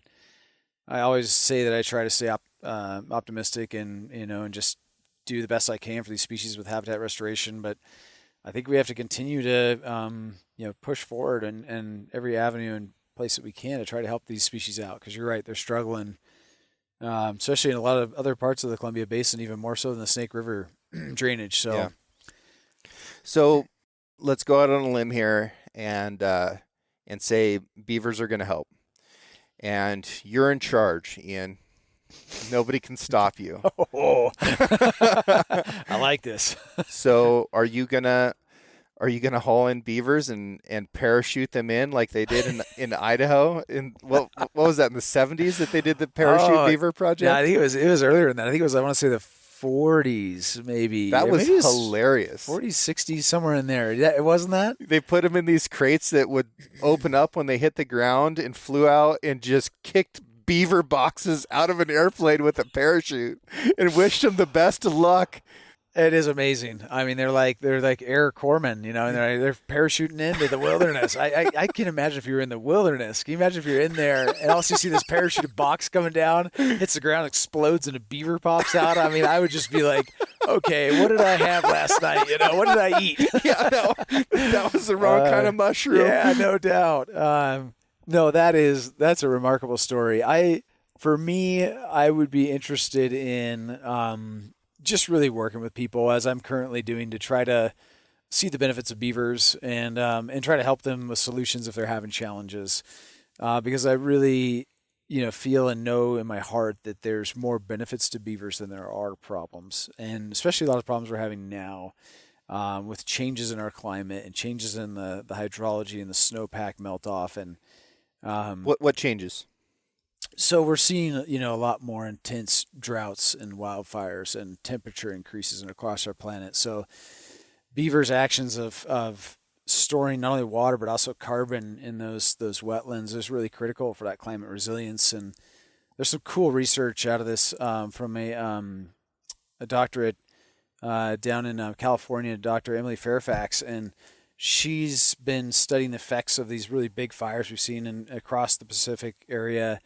I always say that I try to stay optimistic and, and just do the best I can for these species with habitat restoration. But I think we have to continue to, push forward and every avenue and place that we can to try to help these species out. Because you're right, they're struggling, especially in a lot of other parts of the Columbia Basin, even more so than the Snake River drainage. So, Yeah. So let's go out on a limb here and say beavers are going to help. And you're in charge, Ian. Nobody can stop you. Oh, I like this. So are you gonna haul in beavers and parachute them in like they did in Idaho? In what was that, in the 70s that they did the parachute beaver project? Yeah, I think it was earlier than that. I think it was, I want to say, the 40s maybe. That was maybe it hilarious. 40s, 60s, somewhere in there. Yeah, it wasn't that? They put them in these crates that would open up when they hit the ground and flew out and just kicked beaver boxes out of an airplane with a parachute and wished them the best of luck. It is amazing. I mean, they're like air corpsmen, and they're parachuting into the wilderness. I can imagine if you were in the wilderness. Can you imagine if you're in there and also you see this parachuted box coming down, hits the ground, explodes, and a beaver pops out? I mean, I would just be like, okay, what did I have last night? What did I eat? Yeah, that was the wrong kind of mushroom. Yeah, no doubt. No, that's a remarkable story. For me, I would be interested in just really working with people, as I'm currently doing, to try to see the benefits of beavers and try to help them with solutions if they're having challenges. Because I really, feel and know in my heart that there's more benefits to beavers than there are problems, and especially a lot of problems we're having now with changes in our climate and changes in the hydrology and the snowpack melt off. And what changes? So we're seeing, a lot more intense droughts and wildfires and temperature increases across our planet. So beavers' actions of storing not only water but also carbon in those wetlands is really critical for that climate resilience. And there's some cool research out of this from a doctorate down in California, Dr. Emily Fairfax, and she's been studying the effects of these really big fires we've seen across the Pacific area.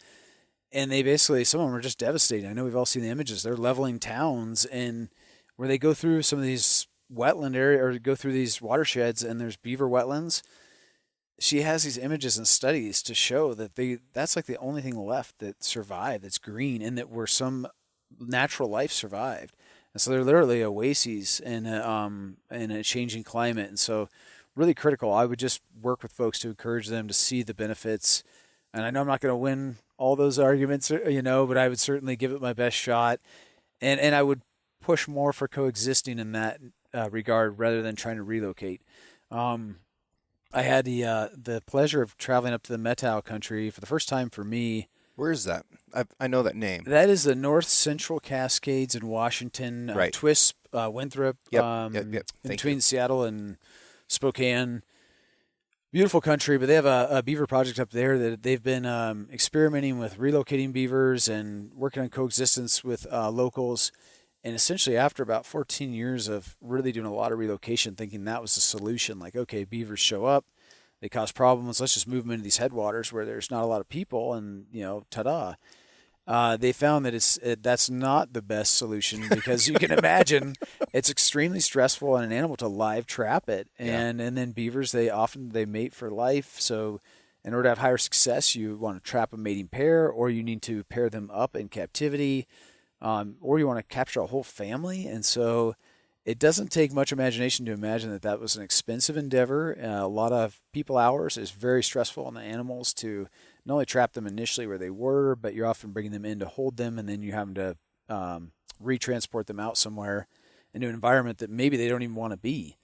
And they basically, some of them are just devastating. I know we've all seen the images. They're leveling towns, and where they go through some of these wetland area or go through these watersheds and there's beaver wetlands. She has these images and studies to show that that's like the only thing left that survived, that's green, and that where some natural life survived. And so they're literally oases in a changing climate. And so really critical. I would just work with folks to encourage them to see the benefits. And I know I'm not going to win all those arguments, but I would certainly give it my best shot. And I would push more for coexisting in that regard rather than trying to relocate. I had the pleasure of traveling up to the Methow country for the first time for me. Where is that? I know that name. That is the North Central Cascades in Washington. Right. Twisp, Winthrop, Yep. in between Seattle and Spokane. Beautiful country, but they have a beaver project up there that they've been experimenting with relocating beavers and working on coexistence with locals. And essentially, after about 14 years of really doing a lot of relocation, thinking that was the solution, like, okay, beavers show up, they cause problems, let's just move them into these headwaters where there's not a lot of people, and, ta-da. They found that that's not the best solution, because you can imagine it's extremely stressful on an animal to live trap it. And then beavers, they mate for life. So in order to have higher success, you want to trap a mating pair, or you need to pair them up in captivity, or you want to capture a whole family. And so it doesn't take much imagination to imagine that was an expensive endeavor. A lot of people hours. Is very stressful on the animals to not only trap them initially where they were, but you're often bringing them in to hold them, and then you're having to retransport them out somewhere into an environment that maybe they don't even want to be.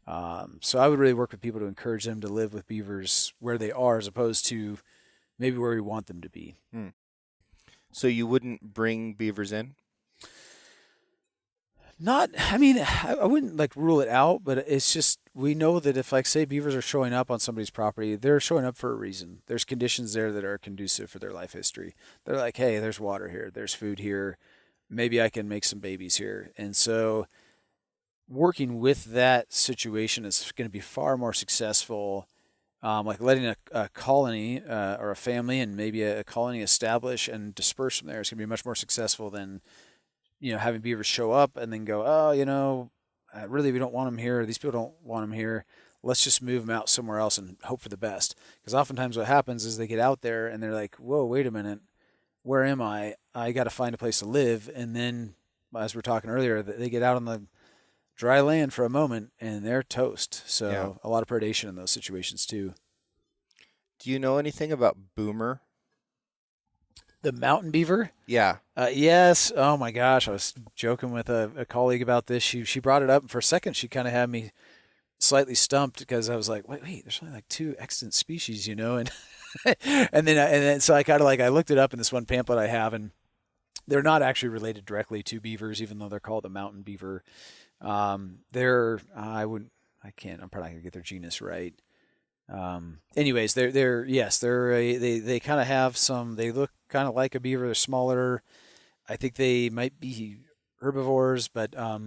So I would really work with people to encourage them to live with beavers where they are, as opposed to maybe where we want them to be. So you wouldn't bring beavers in? Not, I mean, I wouldn't like rule it out, but it's just we know that if, like, say, beavers are showing up on somebody's property, they're showing up for a reason. There's conditions there that are conducive for their life history. They're like, hey, there's water here, there's food here, maybe I can make some babies here. And so working with that situation is going to be far more successful. Like letting a colony or a family and maybe a colony establish and disperse from there is going to be much more successful than having beavers show up and then go, oh, really we don't want them here. These people don't want them here. Let's just move them out somewhere else and hope for the best. Because oftentimes what happens is they get out there and they're like, whoa, wait a minute, where am I? I got to find a place to live. And then, as we were talking earlier, they get out on the dry land for a moment and they're toast. So Yeah. a lot of predation in those situations too. Do you know anything about Boomer? The mountain beaver? Yeah. Yes. Oh my gosh. I was joking with a colleague about this. She brought it up, and for a second she kind of had me slightly stumped because I was like, wait, there's only like 2 extant species, and and then so I kind of I looked it up in this one pamphlet I have, and they're not actually related directly to beavers, even though they're called the mountain beaver. They're I can't. I'm probably not gonna get their genus right. Anyways, they kind of have some. They look kind of like a beaver. They're smaller. I think they might be herbivores, but I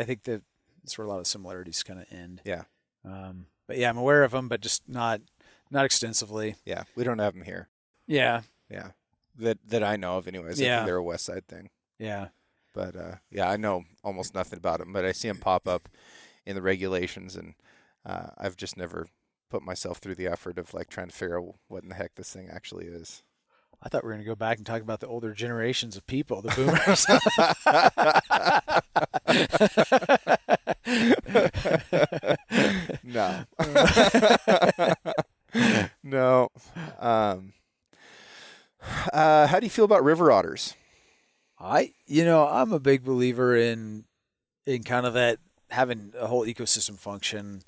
think that's where a lot of similarities kind of end. Yeah. But yeah, I'm aware of them, but just not extensively. Yeah. We don't have them here. Yeah. Yeah. That I know of anyways. I Yeah. think they're a West Side thing. Yeah. But yeah, I know almost nothing about them, but I see them pop up in the regulations, and I've just never put myself through the effort of trying to figure out what in the heck this thing actually is. I thought we were going to go back and talk about the older generations of people, the boomers. No. No. How do you feel about river otters? I'm a big believer in kind of that having a whole ecosystem function.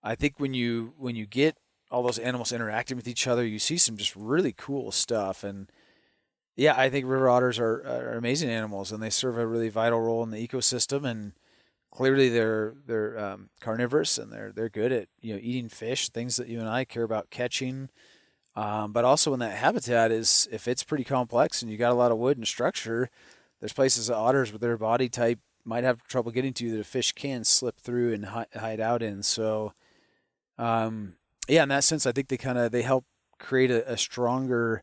I think when you get all those animals interacting with each other, you see some just really cool stuff. And yeah, I think river otters are amazing animals, and they serve a really vital role in the ecosystem. And clearly, they're carnivorous, and they're good at eating fish, things that you and I care about catching. But also, when that habitat if it's pretty complex and you got a lot of wood and structure, there's places that otters with their body type might have trouble getting to that a fish can slip through and hide out in. So, yeah, in that sense, I think they help create a stronger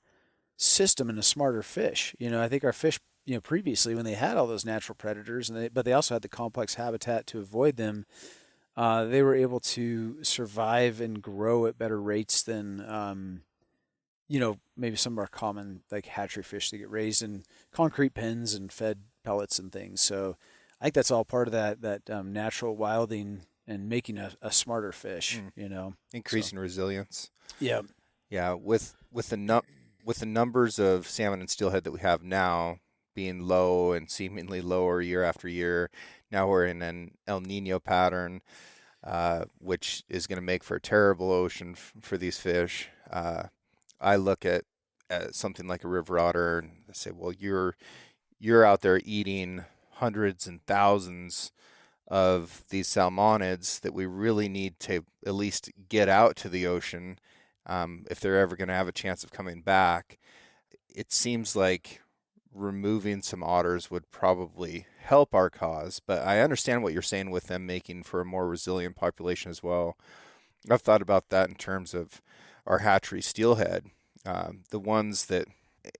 system and a smarter fish. I think our fish, previously when they had all those natural predators, but they also had the complex habitat to avoid them, they were able to survive and grow at better rates than, maybe some of our common hatchery fish that get raised in concrete pens and fed pellets and things. So I think that's all part of that natural wilding and making a smarter fish. Increasing resilience. Yeah. Yeah, with the numbers of salmon and steelhead that we have now being low and seemingly lower year after year, now we're in an El Nino pattern, which is going to make for a terrible ocean for these fish. I look at something like a river otter and say, well, you're out there eating hundreds and thousands of these salmonids that we really need to at least get out to the ocean if they're ever going to have a chance of coming back. It seems like removing some otters would probably help our cause, but I understand what you're saying with them making for a more resilient population as well. I've thought about that in terms of our hatchery steelhead, the ones that,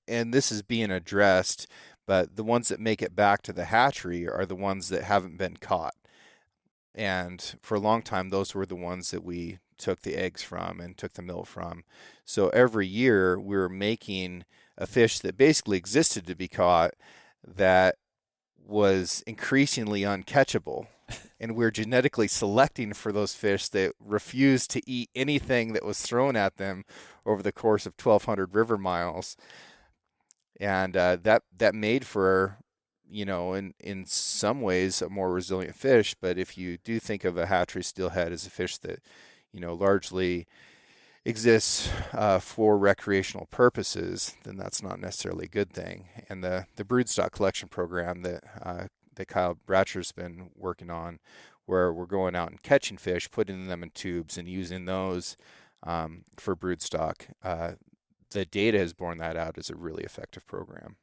and this is being addressed, but the ones that make it back to the hatchery are the ones that haven't been caught. And for a long time, those were the ones that we took the eggs from and took the milk from. So every year we were making a fish that basically existed to be caught that was increasingly uncatchable. And we're genetically selecting for those fish that refused to eat anything that was thrown at them over the course of 1,200 river miles. And that made for, in some ways a more resilient fish. But if you do think of a hatchery steelhead as a fish that, largely exists for recreational purposes, then that's not necessarily a good thing. And the broodstock collection program that Kyle Bratcher's been working on, where we're going out and catching fish, putting them in tubes, and using those for broodstock, the data has borne that out as a really effective program.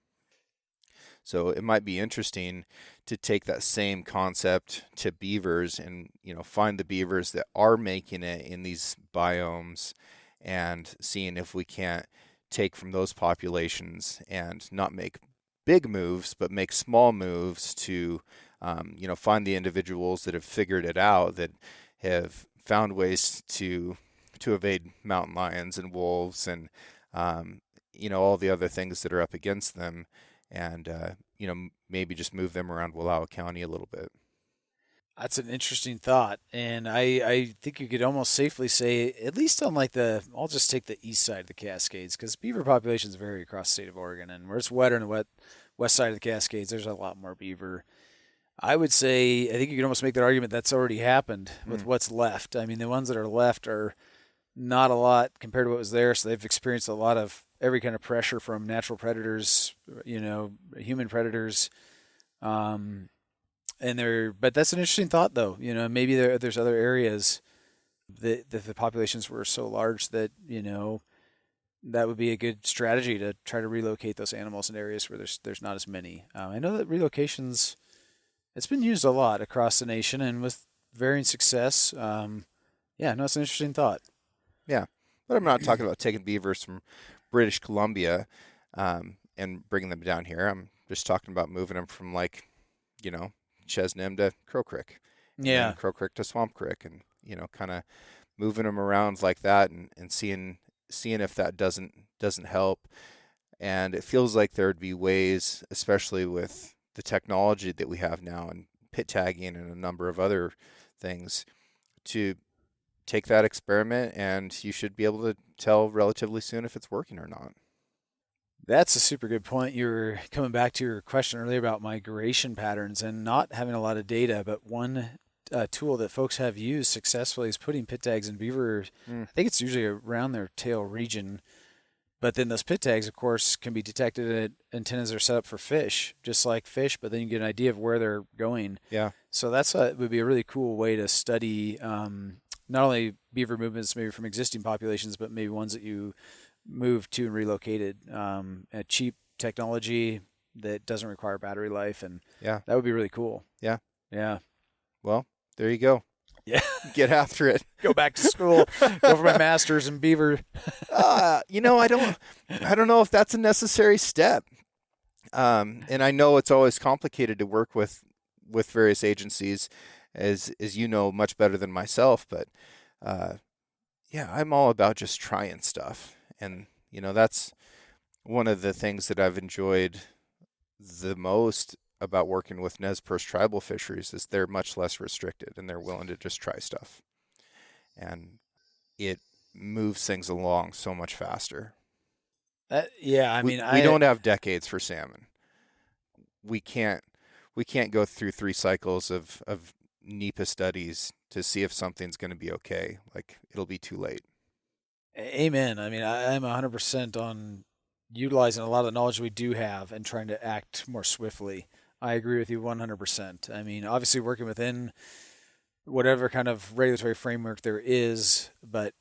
So it might be interesting to take that same concept to beavers and, find the beavers that are making it in these biomes and seeing if we can't take from those populations and not make big moves, but make small moves to, find the individuals that have figured it out, that have found ways to evade mountain lions and wolves and, all the other things that are up against them, and maybe just move them around Wallowa County a little bit. That's an interesting thought, and I think you could almost safely say, at least on I'll just take the east side of the Cascades, because beaver populations vary across the state of Oregon, and where it's wetter in the west side of the Cascades, there's a lot more beaver. I would say, I think you could almost make that argument that's already happened with what's left. I mean, the ones that are left are not a lot compared to what was there, so they've experienced a lot of every kind of pressure from natural predators, human predators, but that's an interesting thought, though. Maybe there's other areas that the populations were so large that that would be a good strategy to try to relocate those animals in areas where there's not as many. I know that relocations, it's been used a lot across the nation and with varying success. It's an interesting thought. Yeah, but I'm not talking about taking beavers from British Columbia and bringing them down here. I'm just talking about moving them from Chesnim to Crow Creek, and then Crow Creek to Swamp Creek, and kind of moving them around like that, and seeing if that doesn't help. And it feels like there would be ways, especially with the technology that we have now and pit tagging and a number of other things, to take that experiment, and you should be able to tell relatively soon if it's working or not. That's a super good point. You were coming back to your question earlier about migration patterns and not having a lot of data, but one tool that folks have used successfully is putting pit tags in beaver. I think it's usually around their tail region, but then those pit tags, of course, can be detected at antennas that are set up for fish, just like fish, but then you get an idea of where they're going. Yeah. So would be a really cool way to study not only beaver movements maybe from existing populations, but maybe ones that you moved to and relocated. A cheap technology that doesn't require battery life, and that would be really cool. Yeah. Well, there you go. Yeah. Get after it. Go back to school. Go for my master's in beaver. I don't know if that's a necessary step. And I know it's always complicated to work with various agencies, as you know much better than myself, but I'm all about just trying stuff. And that's one of the things that I've enjoyed the most about working with Nez Perce tribal fisheries, is they're much less restricted and they're willing to just try stuff, and it moves things along so much faster. We don't have decades for salmon. We can't go through 3 cycles of NEPA studies to see if something's going to be okay. Like, it'll be too late. Amen. I'm 100% on utilizing a lot of the knowledge we do have and trying to act more swiftly. I agree with you 100%. Obviously working within whatever kind of regulatory framework there is, but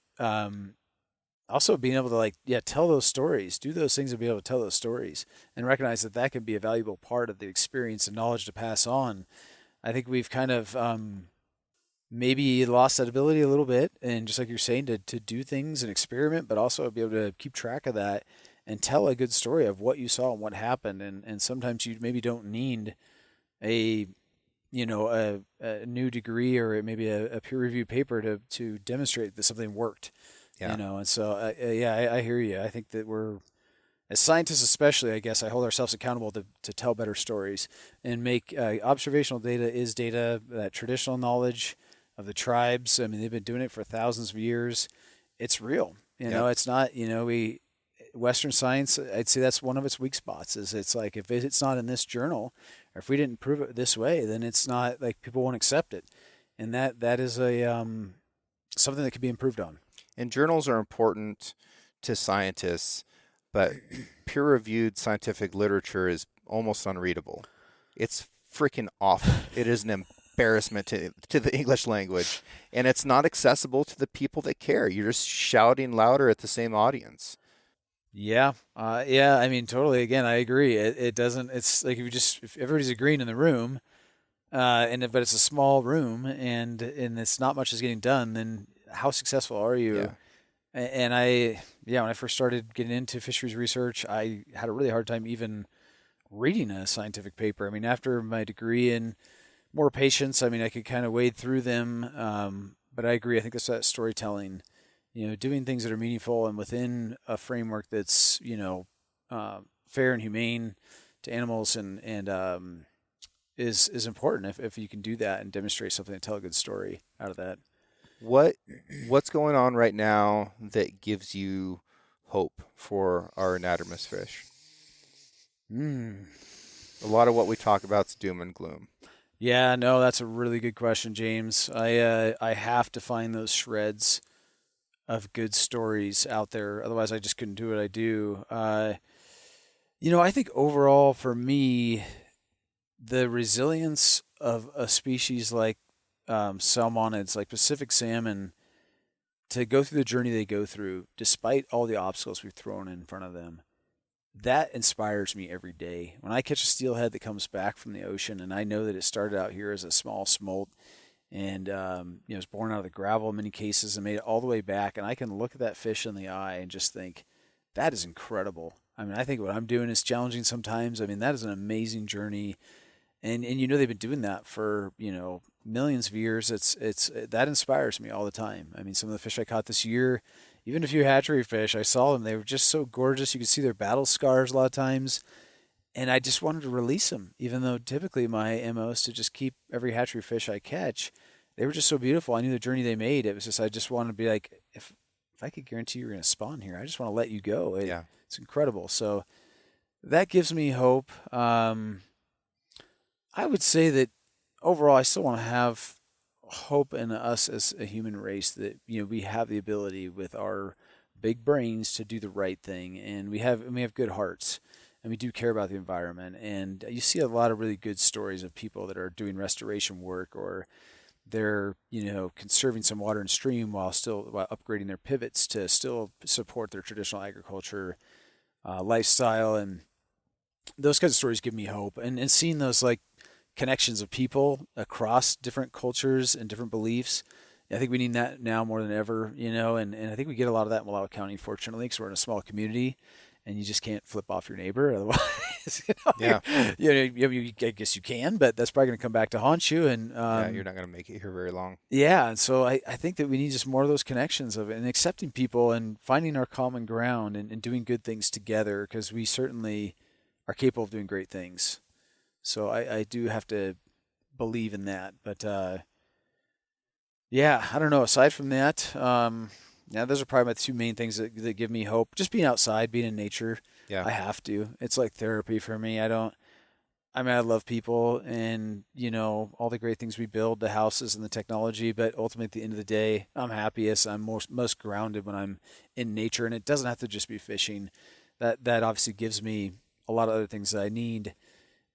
also being able to tell those stories, do those things and be able to tell those stories, and recognize that can be a valuable part of the experience and knowledge to pass on. I think we've kind of maybe lost that ability a little bit, and just like you're saying, to do things and experiment, but also be able to keep track of that and tell a good story of what you saw and what happened. And sometimes you maybe don't need a new degree or maybe a peer-reviewed paper to demonstrate that something worked. Yeah. And so I hear you. I think that we're, as scientists especially, I guess, I hold ourselves accountable to tell better stories and make observational data is data, that traditional knowledge of the tribes. They've been doing it for thousands of years. It's real. It's not, Western science, I'd say that's one of its weak spots, is it's like, if it's not in this journal, or if we didn't prove it this way, then it's not, like, people won't accept it. And that is a something that could be improved on. And journals are important to scientists, but peer-reviewed scientific literature is almost unreadable. It's freaking awful. It is an embarrassment to the English language, and it's not accessible to the people that care. You're just shouting louder at the same audience. Yeah. Yeah. I mean, totally. Again, I agree. It doesn't, it's like if everybody's agreeing in the room, but it's a small room and it's not much is getting done, then how successful are you? Yeah. And when I first started getting into fisheries research, I had a really hard time even reading a scientific paper. I mean, after my degree in more patience, I mean, I could kind of wade through them. But I agree. I think that's that storytelling, doing things that are meaningful and within a framework that's, fair and humane to animals and is important if you can do that and demonstrate something and tell a good story out of that. What's going on right now that gives you hope for our anadromous fish? Mm. A lot of what we talk about is doom and gloom. Yeah, no, that's a really good question, James. I have to find those shreds of good stories out there. Otherwise, I just couldn't do what I do. I think overall for me, the resilience of a species like salmonids, like Pacific salmon, to go through the journey they go through, despite all the obstacles we've thrown in front of them, that inspires me every day. When I catch a steelhead that comes back from the ocean, and I know that it started out here as a small smolt, and was born out of the gravel in many cases and made it all the way back, and I can look at that fish in the eye and just think, that is incredible. I mean, I think what I'm doing is challenging sometimes. I mean, that is an amazing journey. And they've been doing that for millions of years. It's that inspires me all the time. I mean, some of the fish I caught this year, even a few hatchery fish, I saw them. They were just so gorgeous. You could see their battle scars a lot of times, and I just wanted to release them. Even though typically my MO is to just keep every hatchery fish I catch. They were just so beautiful. I knew the journey they made. It was just I just wanted to be like, if I could guarantee you're going to spawn here, I just want to let you go. It's incredible. So that gives me hope. I would say that overall, I still want to have hope in us as a human race that we have the ability with our big brains to do the right thing, and we have good hearts, and we do care about the environment. And you see a lot of really good stories of people that are doing restoration work, or they're conserving some water and stream while upgrading their pivots to still support their traditional agriculture lifestyle. And those kinds of stories give me hope, and seeing those like connections of people across different cultures and different beliefs. I think we need that now more than ever, and I think we get a lot of that in Wallowa County, fortunately, because we're in a small community and you just can't flip off your neighbor. Otherwise, Yeah. I guess you can, but that's probably going to come back to haunt you. And You're not going to make it here very long. yeah. And so I think that we need just more of those connections of it and accepting people and finding our common ground and doing good things together, because we certainly are capable of doing great things. So I do have to believe in that. But yeah, I don't know. Aside from that, those are probably my two main things that give me hope. Just being outside, being in nature. Yeah. I have to. It's like therapy for me. I love people and, all the great things we build, the houses and the technology. But ultimately, at the end of the day, I'm happiest. I'm most grounded when I'm in nature. And it doesn't have to just be fishing. That obviously gives me a lot of other things that I need.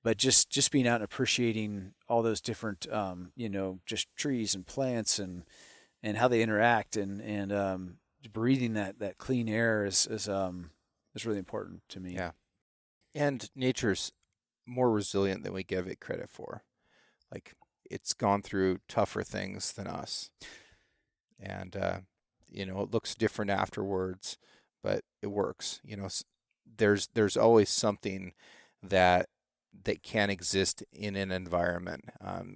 But just being out and appreciating all those different, just trees and plants and how they interact and breathing that clean air is really important to me. Yeah. And nature's more resilient than we give it credit for. Like, it's gone through tougher things than us. And, it looks different afterwards, but it works. There's always something that can exist in an environment,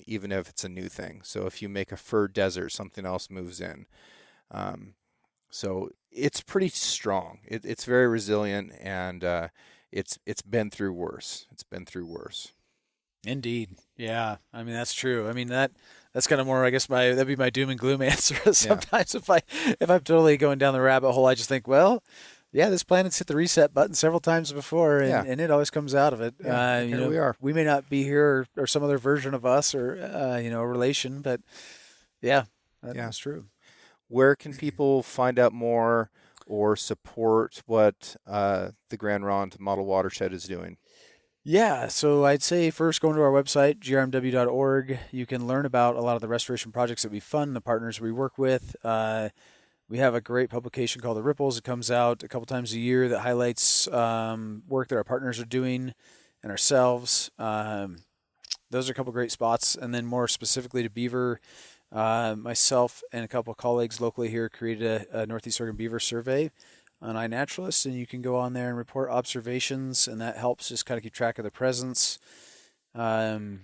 even if it's a new thing. So if you make a fur desert, something else moves in. So it's pretty strong. It's very resilient, and it's been through worse. It's been through worse. Indeed. Yeah. I mean, that's true. I mean, that's kind of more, I guess, that'd be my doom and gloom answer. Sometimes if I'm totally going down the rabbit hole, I just think, well, yeah, this planet's hit the reset button several times before, and it always comes out of it. Yeah, here we are. We may not be here or some other version of us or, a relation, but yeah, that's true. where can people find out more or support what the Grand Ronde Model Watershed is doing? Yeah, so I'd say first going to our website, grmw.org. You can learn about a lot of the restoration projects that we fund, the partners we work with. We have a great publication called The Ripples. It comes out a couple times a year that highlights work that our partners are doing and ourselves. Those are a couple great spots. And then more specifically to Beaver, myself and a couple of colleagues locally here created a Northeast Oregon Beaver survey on iNaturalist, and you can go on there and report observations, and that helps just kind of keep track of the presence. And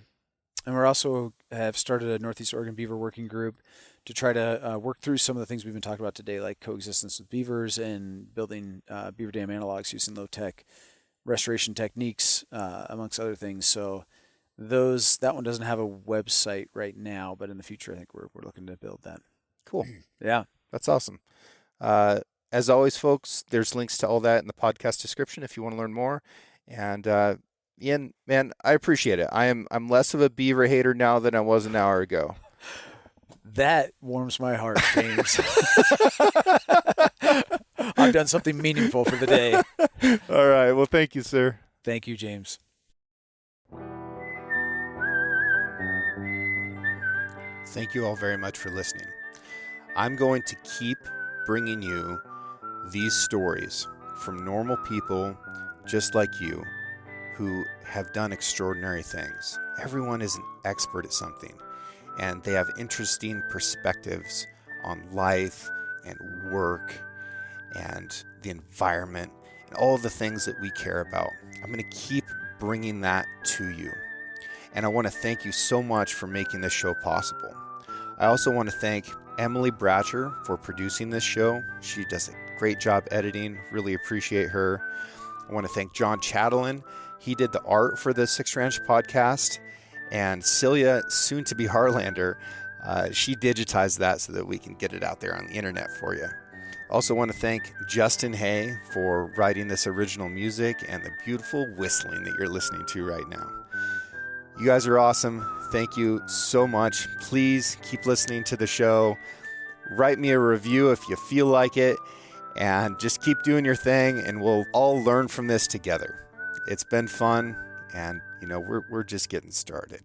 we're also have started a Northeast Oregon Beaver working group to try to work through some of the things we've been talking about today, like coexistence with beavers and building beaver dam analogs using low-tech restoration techniques, amongst other things. So that one doesn't have a website right now, but in the future, I think we're looking to build that. Cool. Yeah. That's awesome. As always, folks, there's links to all that in the podcast description if you want to learn more. And Ian, man, I appreciate it. I'm less of a beaver hater now than I was an hour ago. That warms my heart, James. I've done something meaningful for the day. All right. Well, thank you, sir. Thank you, James. Thank you all very much for listening. I'm going to keep bringing you these stories from normal people just like you who have done extraordinary things. Everyone is an expert at something, and they have interesting perspectives on life and work and the environment and all of the things that we care about. I'm going to keep bringing that to you. And I want to thank you so much for making this show possible. I also want to thank Emily Bratcher for producing this show. She does a great job editing. Really appreciate her. I want to thank John Chatelain. He did the art for the Six Ranch podcast. And Celia, soon to be Harlander, she digitized that so that we can get it out there on the internet for you. Also want to thank Justin Hay for writing this original music and the beautiful whistling that you're listening to right now. You guys are awesome. Thank you so much. Please keep listening to the show. Write me a review if you feel like it, and just keep doing your thing, and we'll all learn from this together. It's been fun, and we're just getting started.